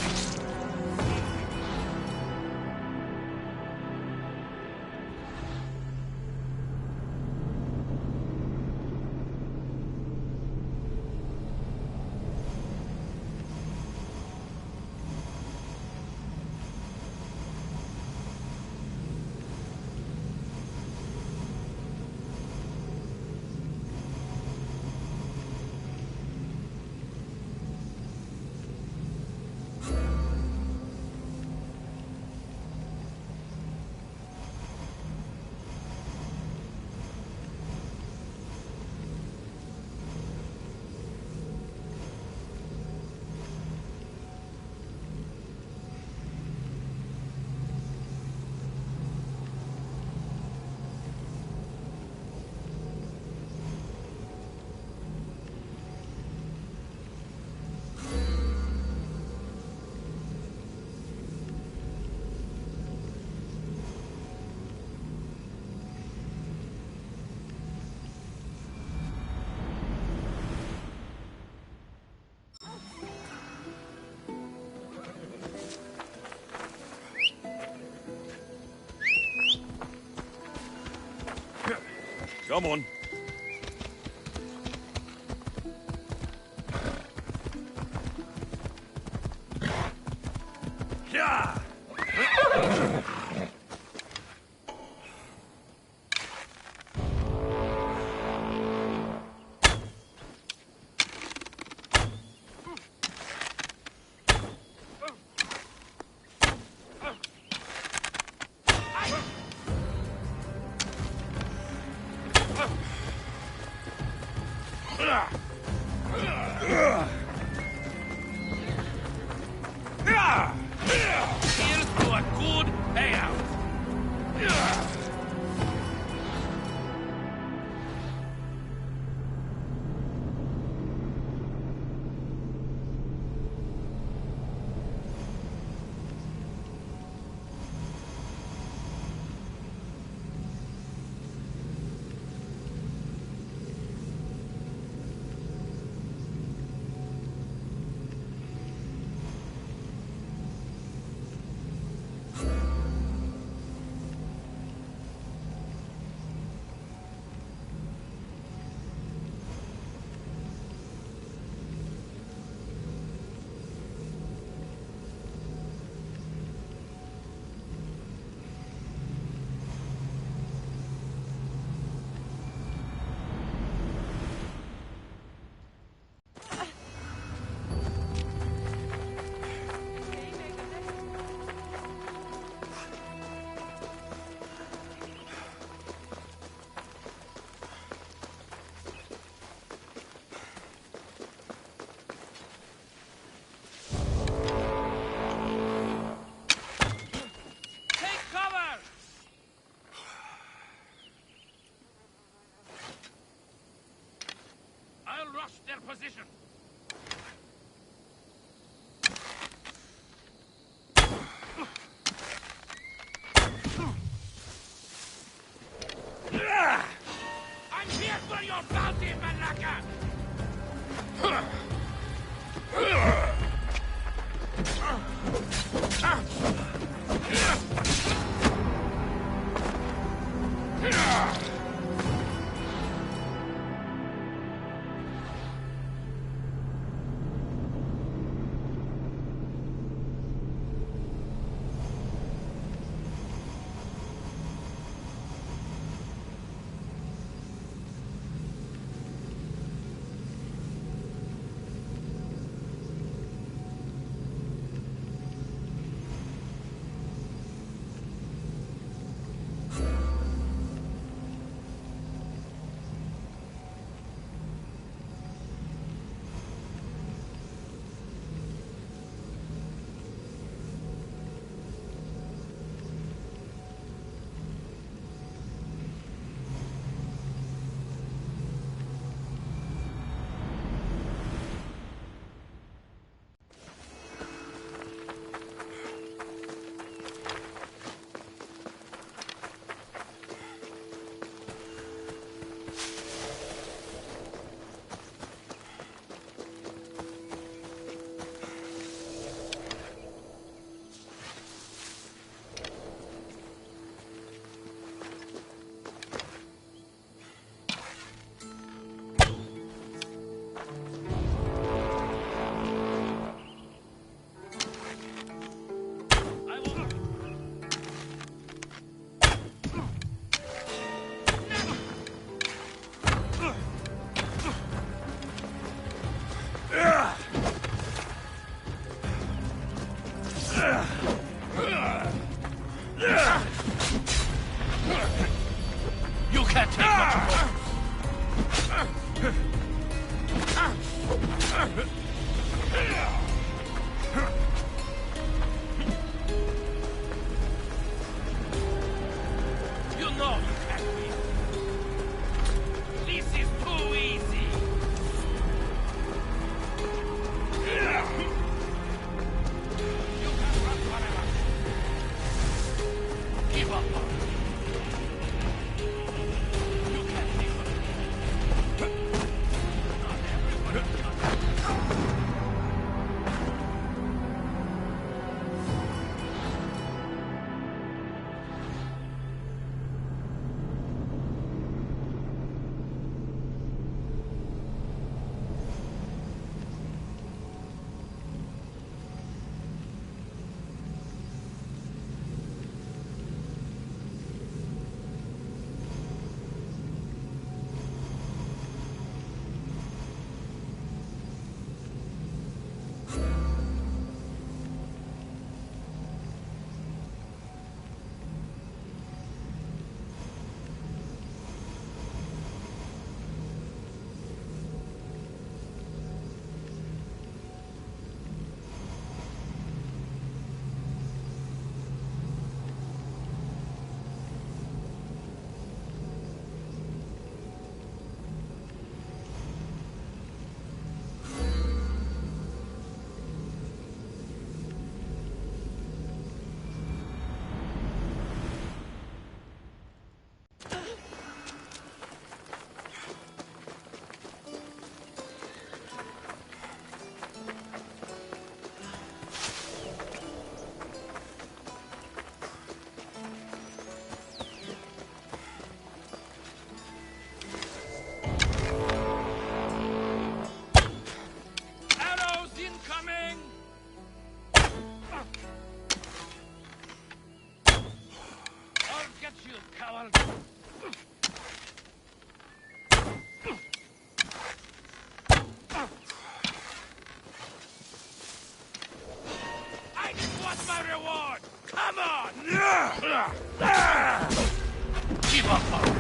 Come on. Yeah! Here's to a good payout. Their position. I'm here for your bounty, Malaka! You can't take much more. You know you can't win. This is too easy. up already.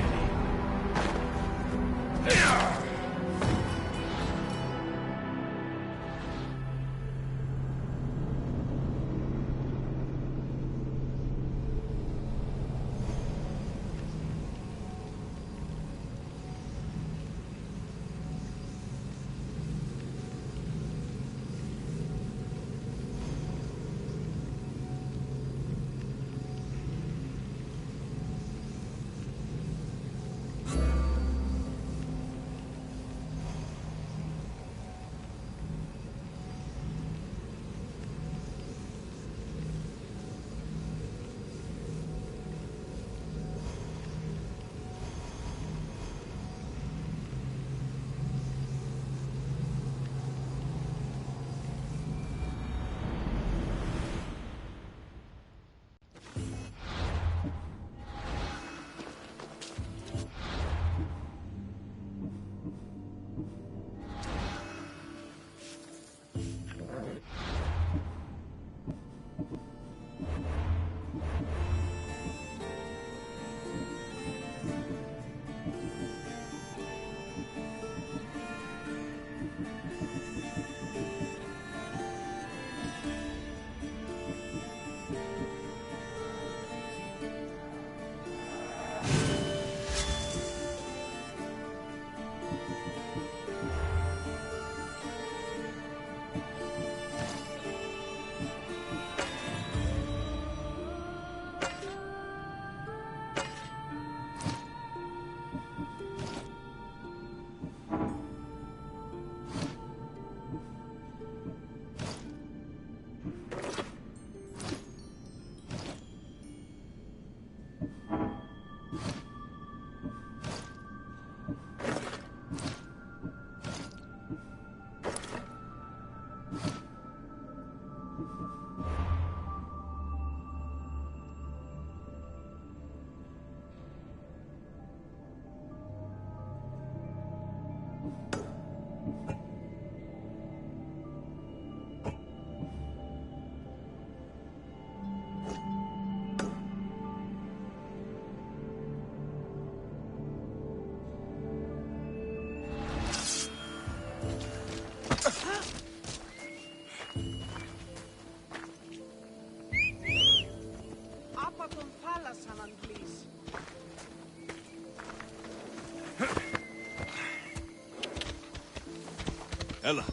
Ella.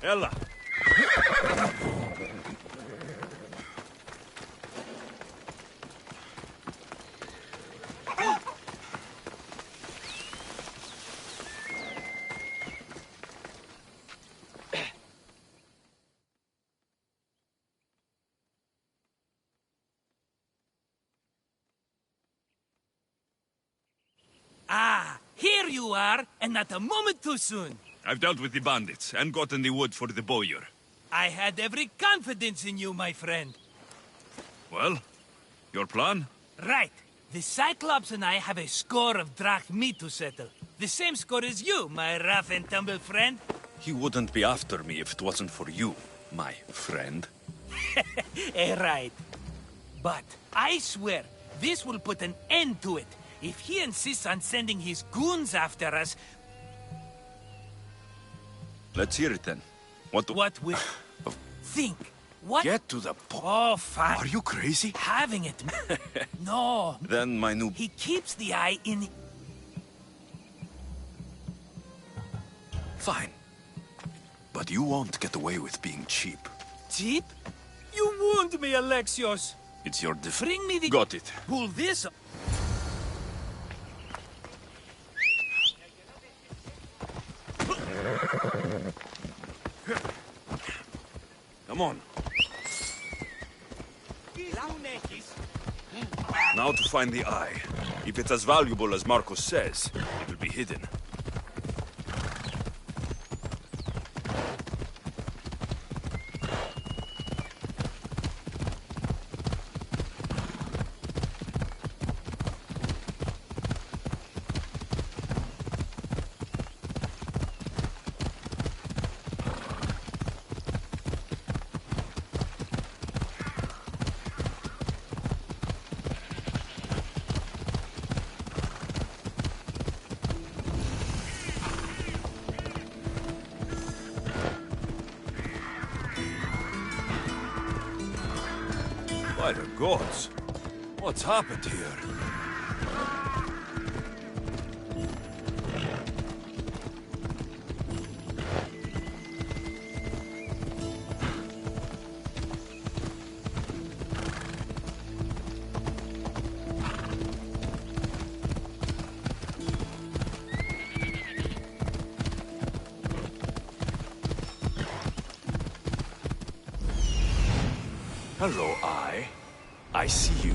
Ella. Ah, here you are, and not a moment too soon. I've dealt with the bandits and gotten the wood for the bowyer. I had every confidence in you, my friend. Well, your plan? Right. The Cyclops and I have a score of drachmi to settle. The same score as you, my rough and tumble friend. He wouldn't be after me if it wasn't for you, my friend. Right. But I swear, this will put an end to it. If he insists on sending his goons after us... Let's hear it then. What will... Think. What? Get to the point. Oh, fine. Are you crazy? Having it. No. Then my new... He keeps the eye in... Fine. But you won't get away with being cheap. Cheap? You wound me, Alexios. It's your Bring me the... Got it. Pull this... Come on. Now to find the eye. If it's as valuable as Marcos says, it will be hidden. By the gods! What's happened here? Hello, Eye. I see you.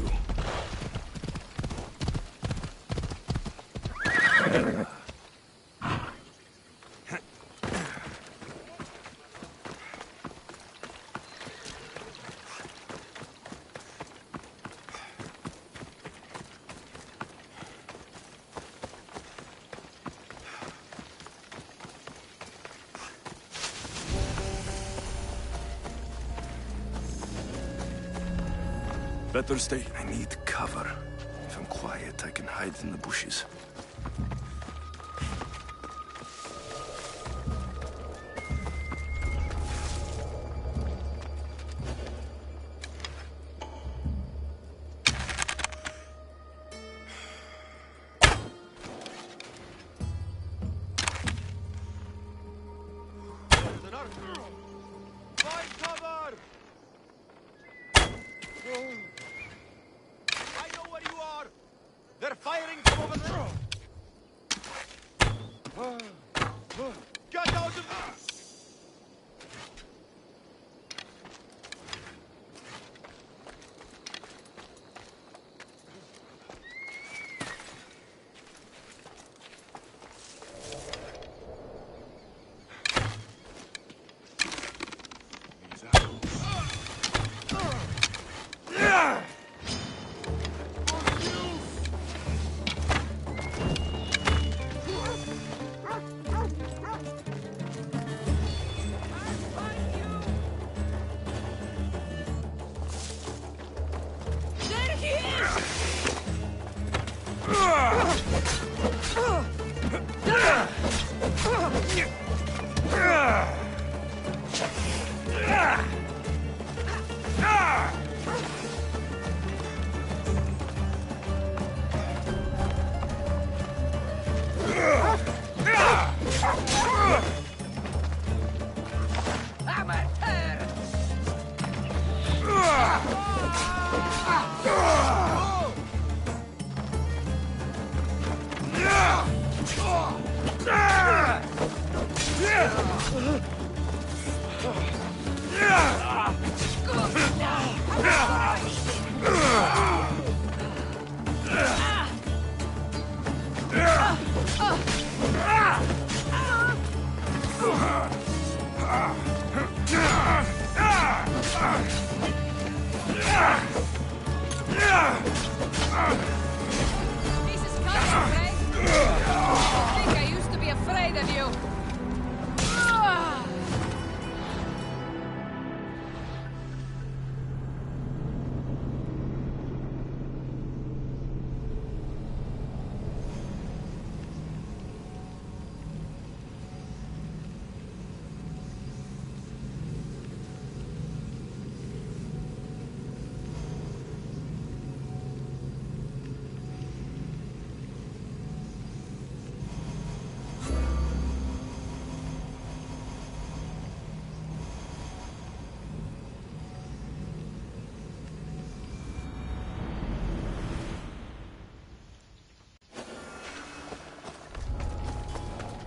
Better stay. I need cover. If I'm quiet, I can hide in the bushes. They're firing from over there! Get out of there!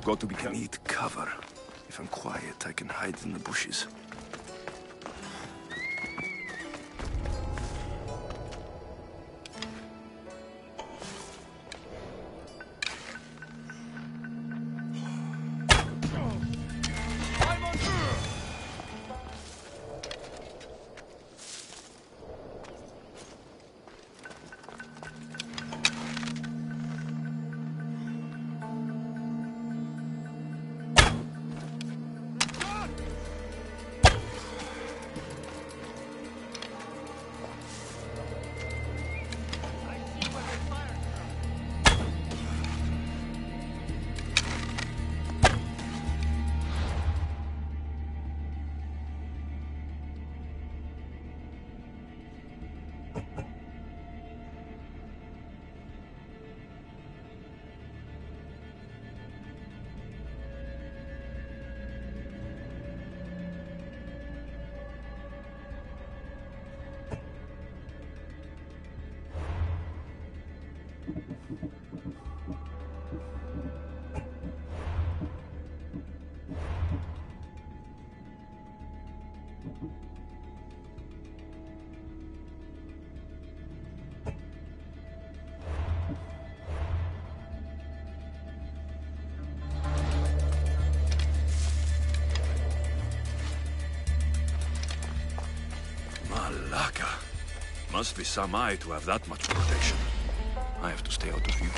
Got to be. I need cover. If I'm quiet, I can hide in the bushes. Malaka. Must be some eye to have that much protection. I have to stay out of view.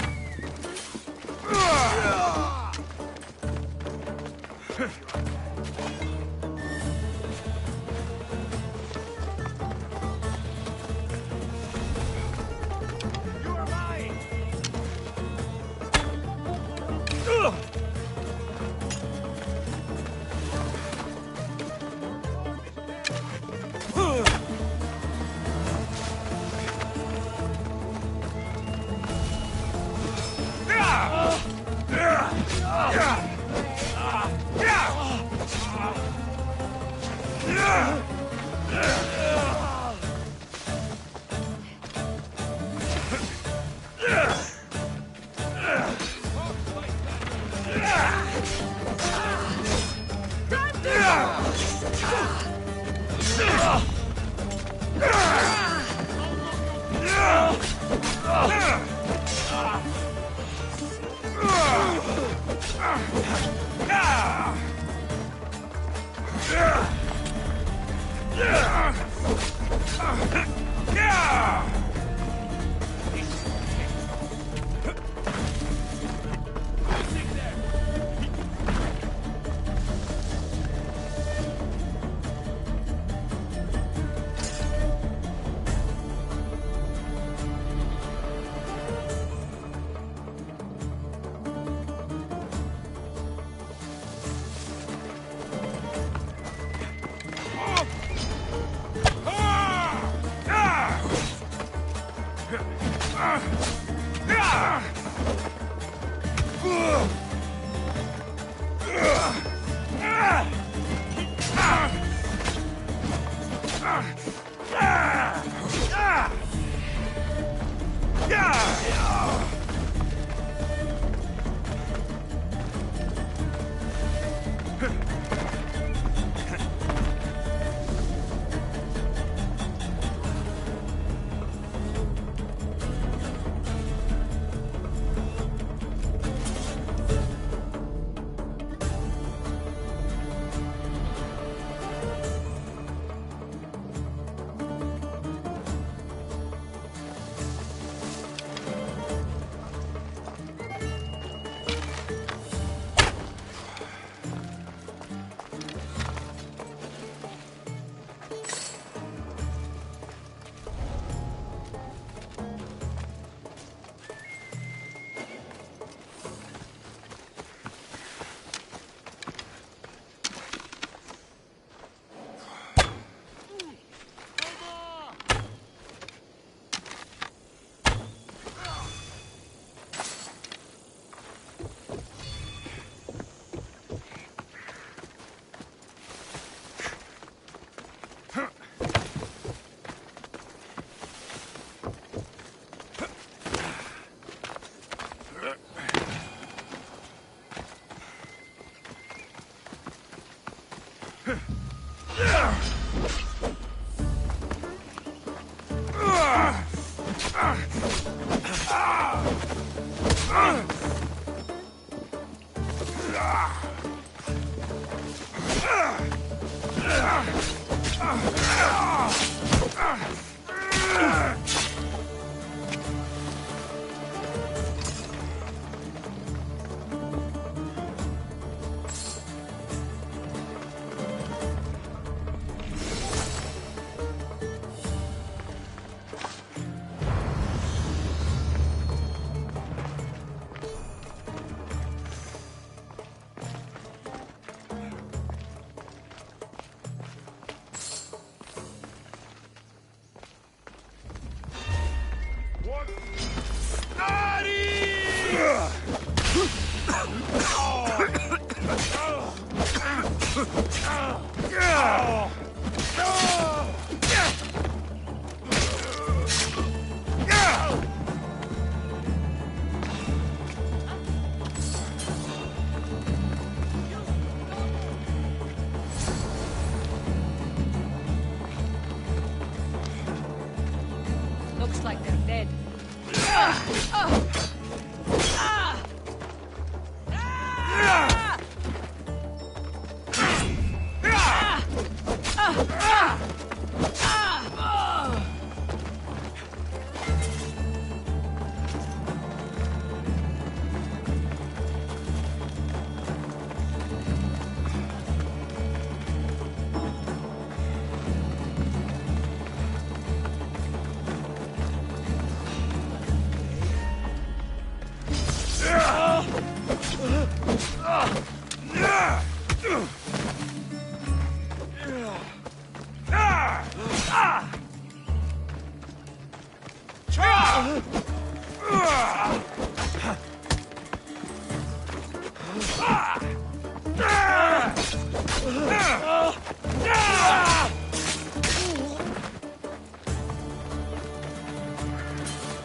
Looks like they're dead.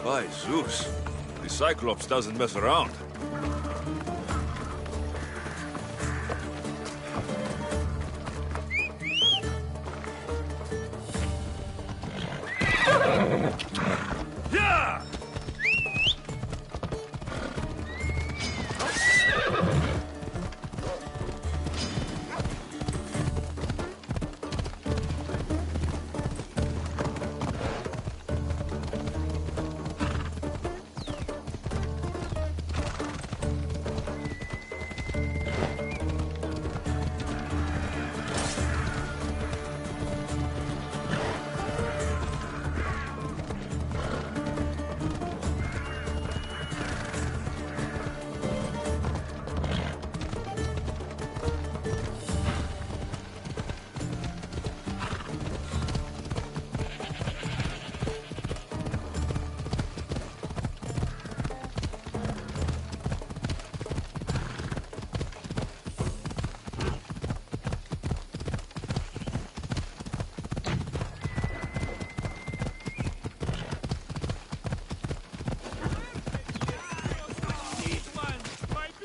By Zeus, the Cyclops doesn't mess around.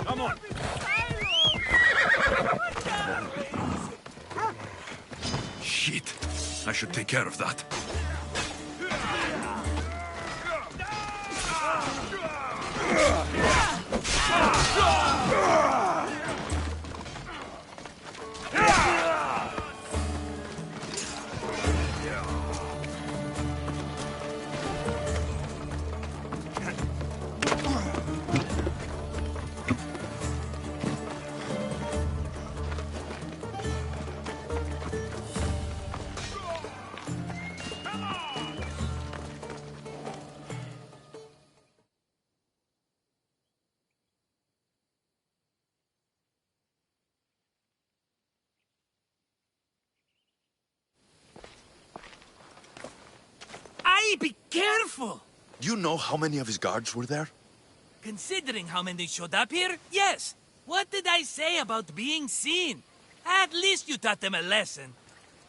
Come on. Shit. I should take care of that. Be careful! Do you know how many of his guards were there? Considering how many showed up here, yes. What did I say about being seen? At least you taught them a lesson.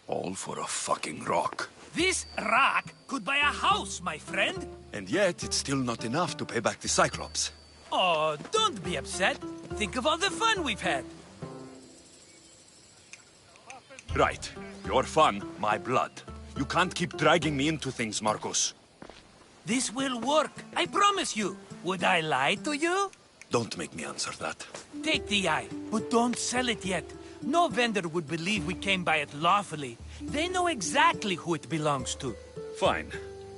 All for a fucking rock. This rock could buy a house, my friend. And yet, it's still not enough to pay back the Cyclops. Oh, don't be upset. Think of all the fun we've had. Right. Your fun, my blood. You can't keep dragging me into things, Marcos. This will work, I promise you. Would I lie to you? Don't make me answer that. Take the eye, but don't sell it yet. No vendor would believe we came by it lawfully. They know exactly who it belongs to. Fine.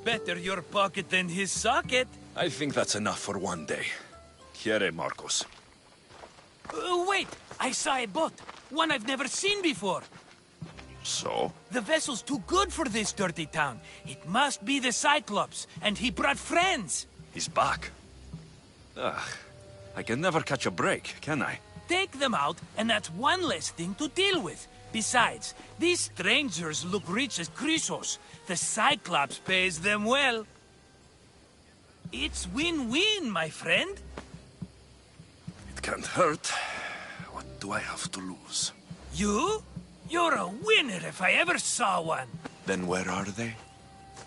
Better your pocket than his socket. I think that's enough for one day. Here, Marcos. Wait! I saw a boat. One I've never seen before. So? The vessel's too good for this dirty town. It must be the Cyclops, and he brought friends. He's back. Ugh. I can never catch a break, can I? Take them out, and that's one less thing to deal with. Besides, these strangers look rich as Chrysos. The Cyclops pays them well. It's win-win, my friend. It can't hurt. What do I have to lose? You? You're a winner if I ever saw one. Then where are they?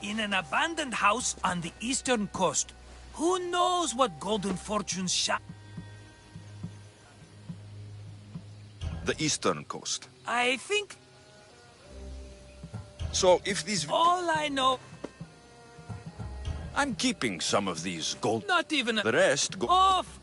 In an abandoned house on the eastern coast. Who knows what golden fortunes shine? The eastern coast. I think... So if these... All I know... I'm keeping some of these gold... Not even The rest go... Off!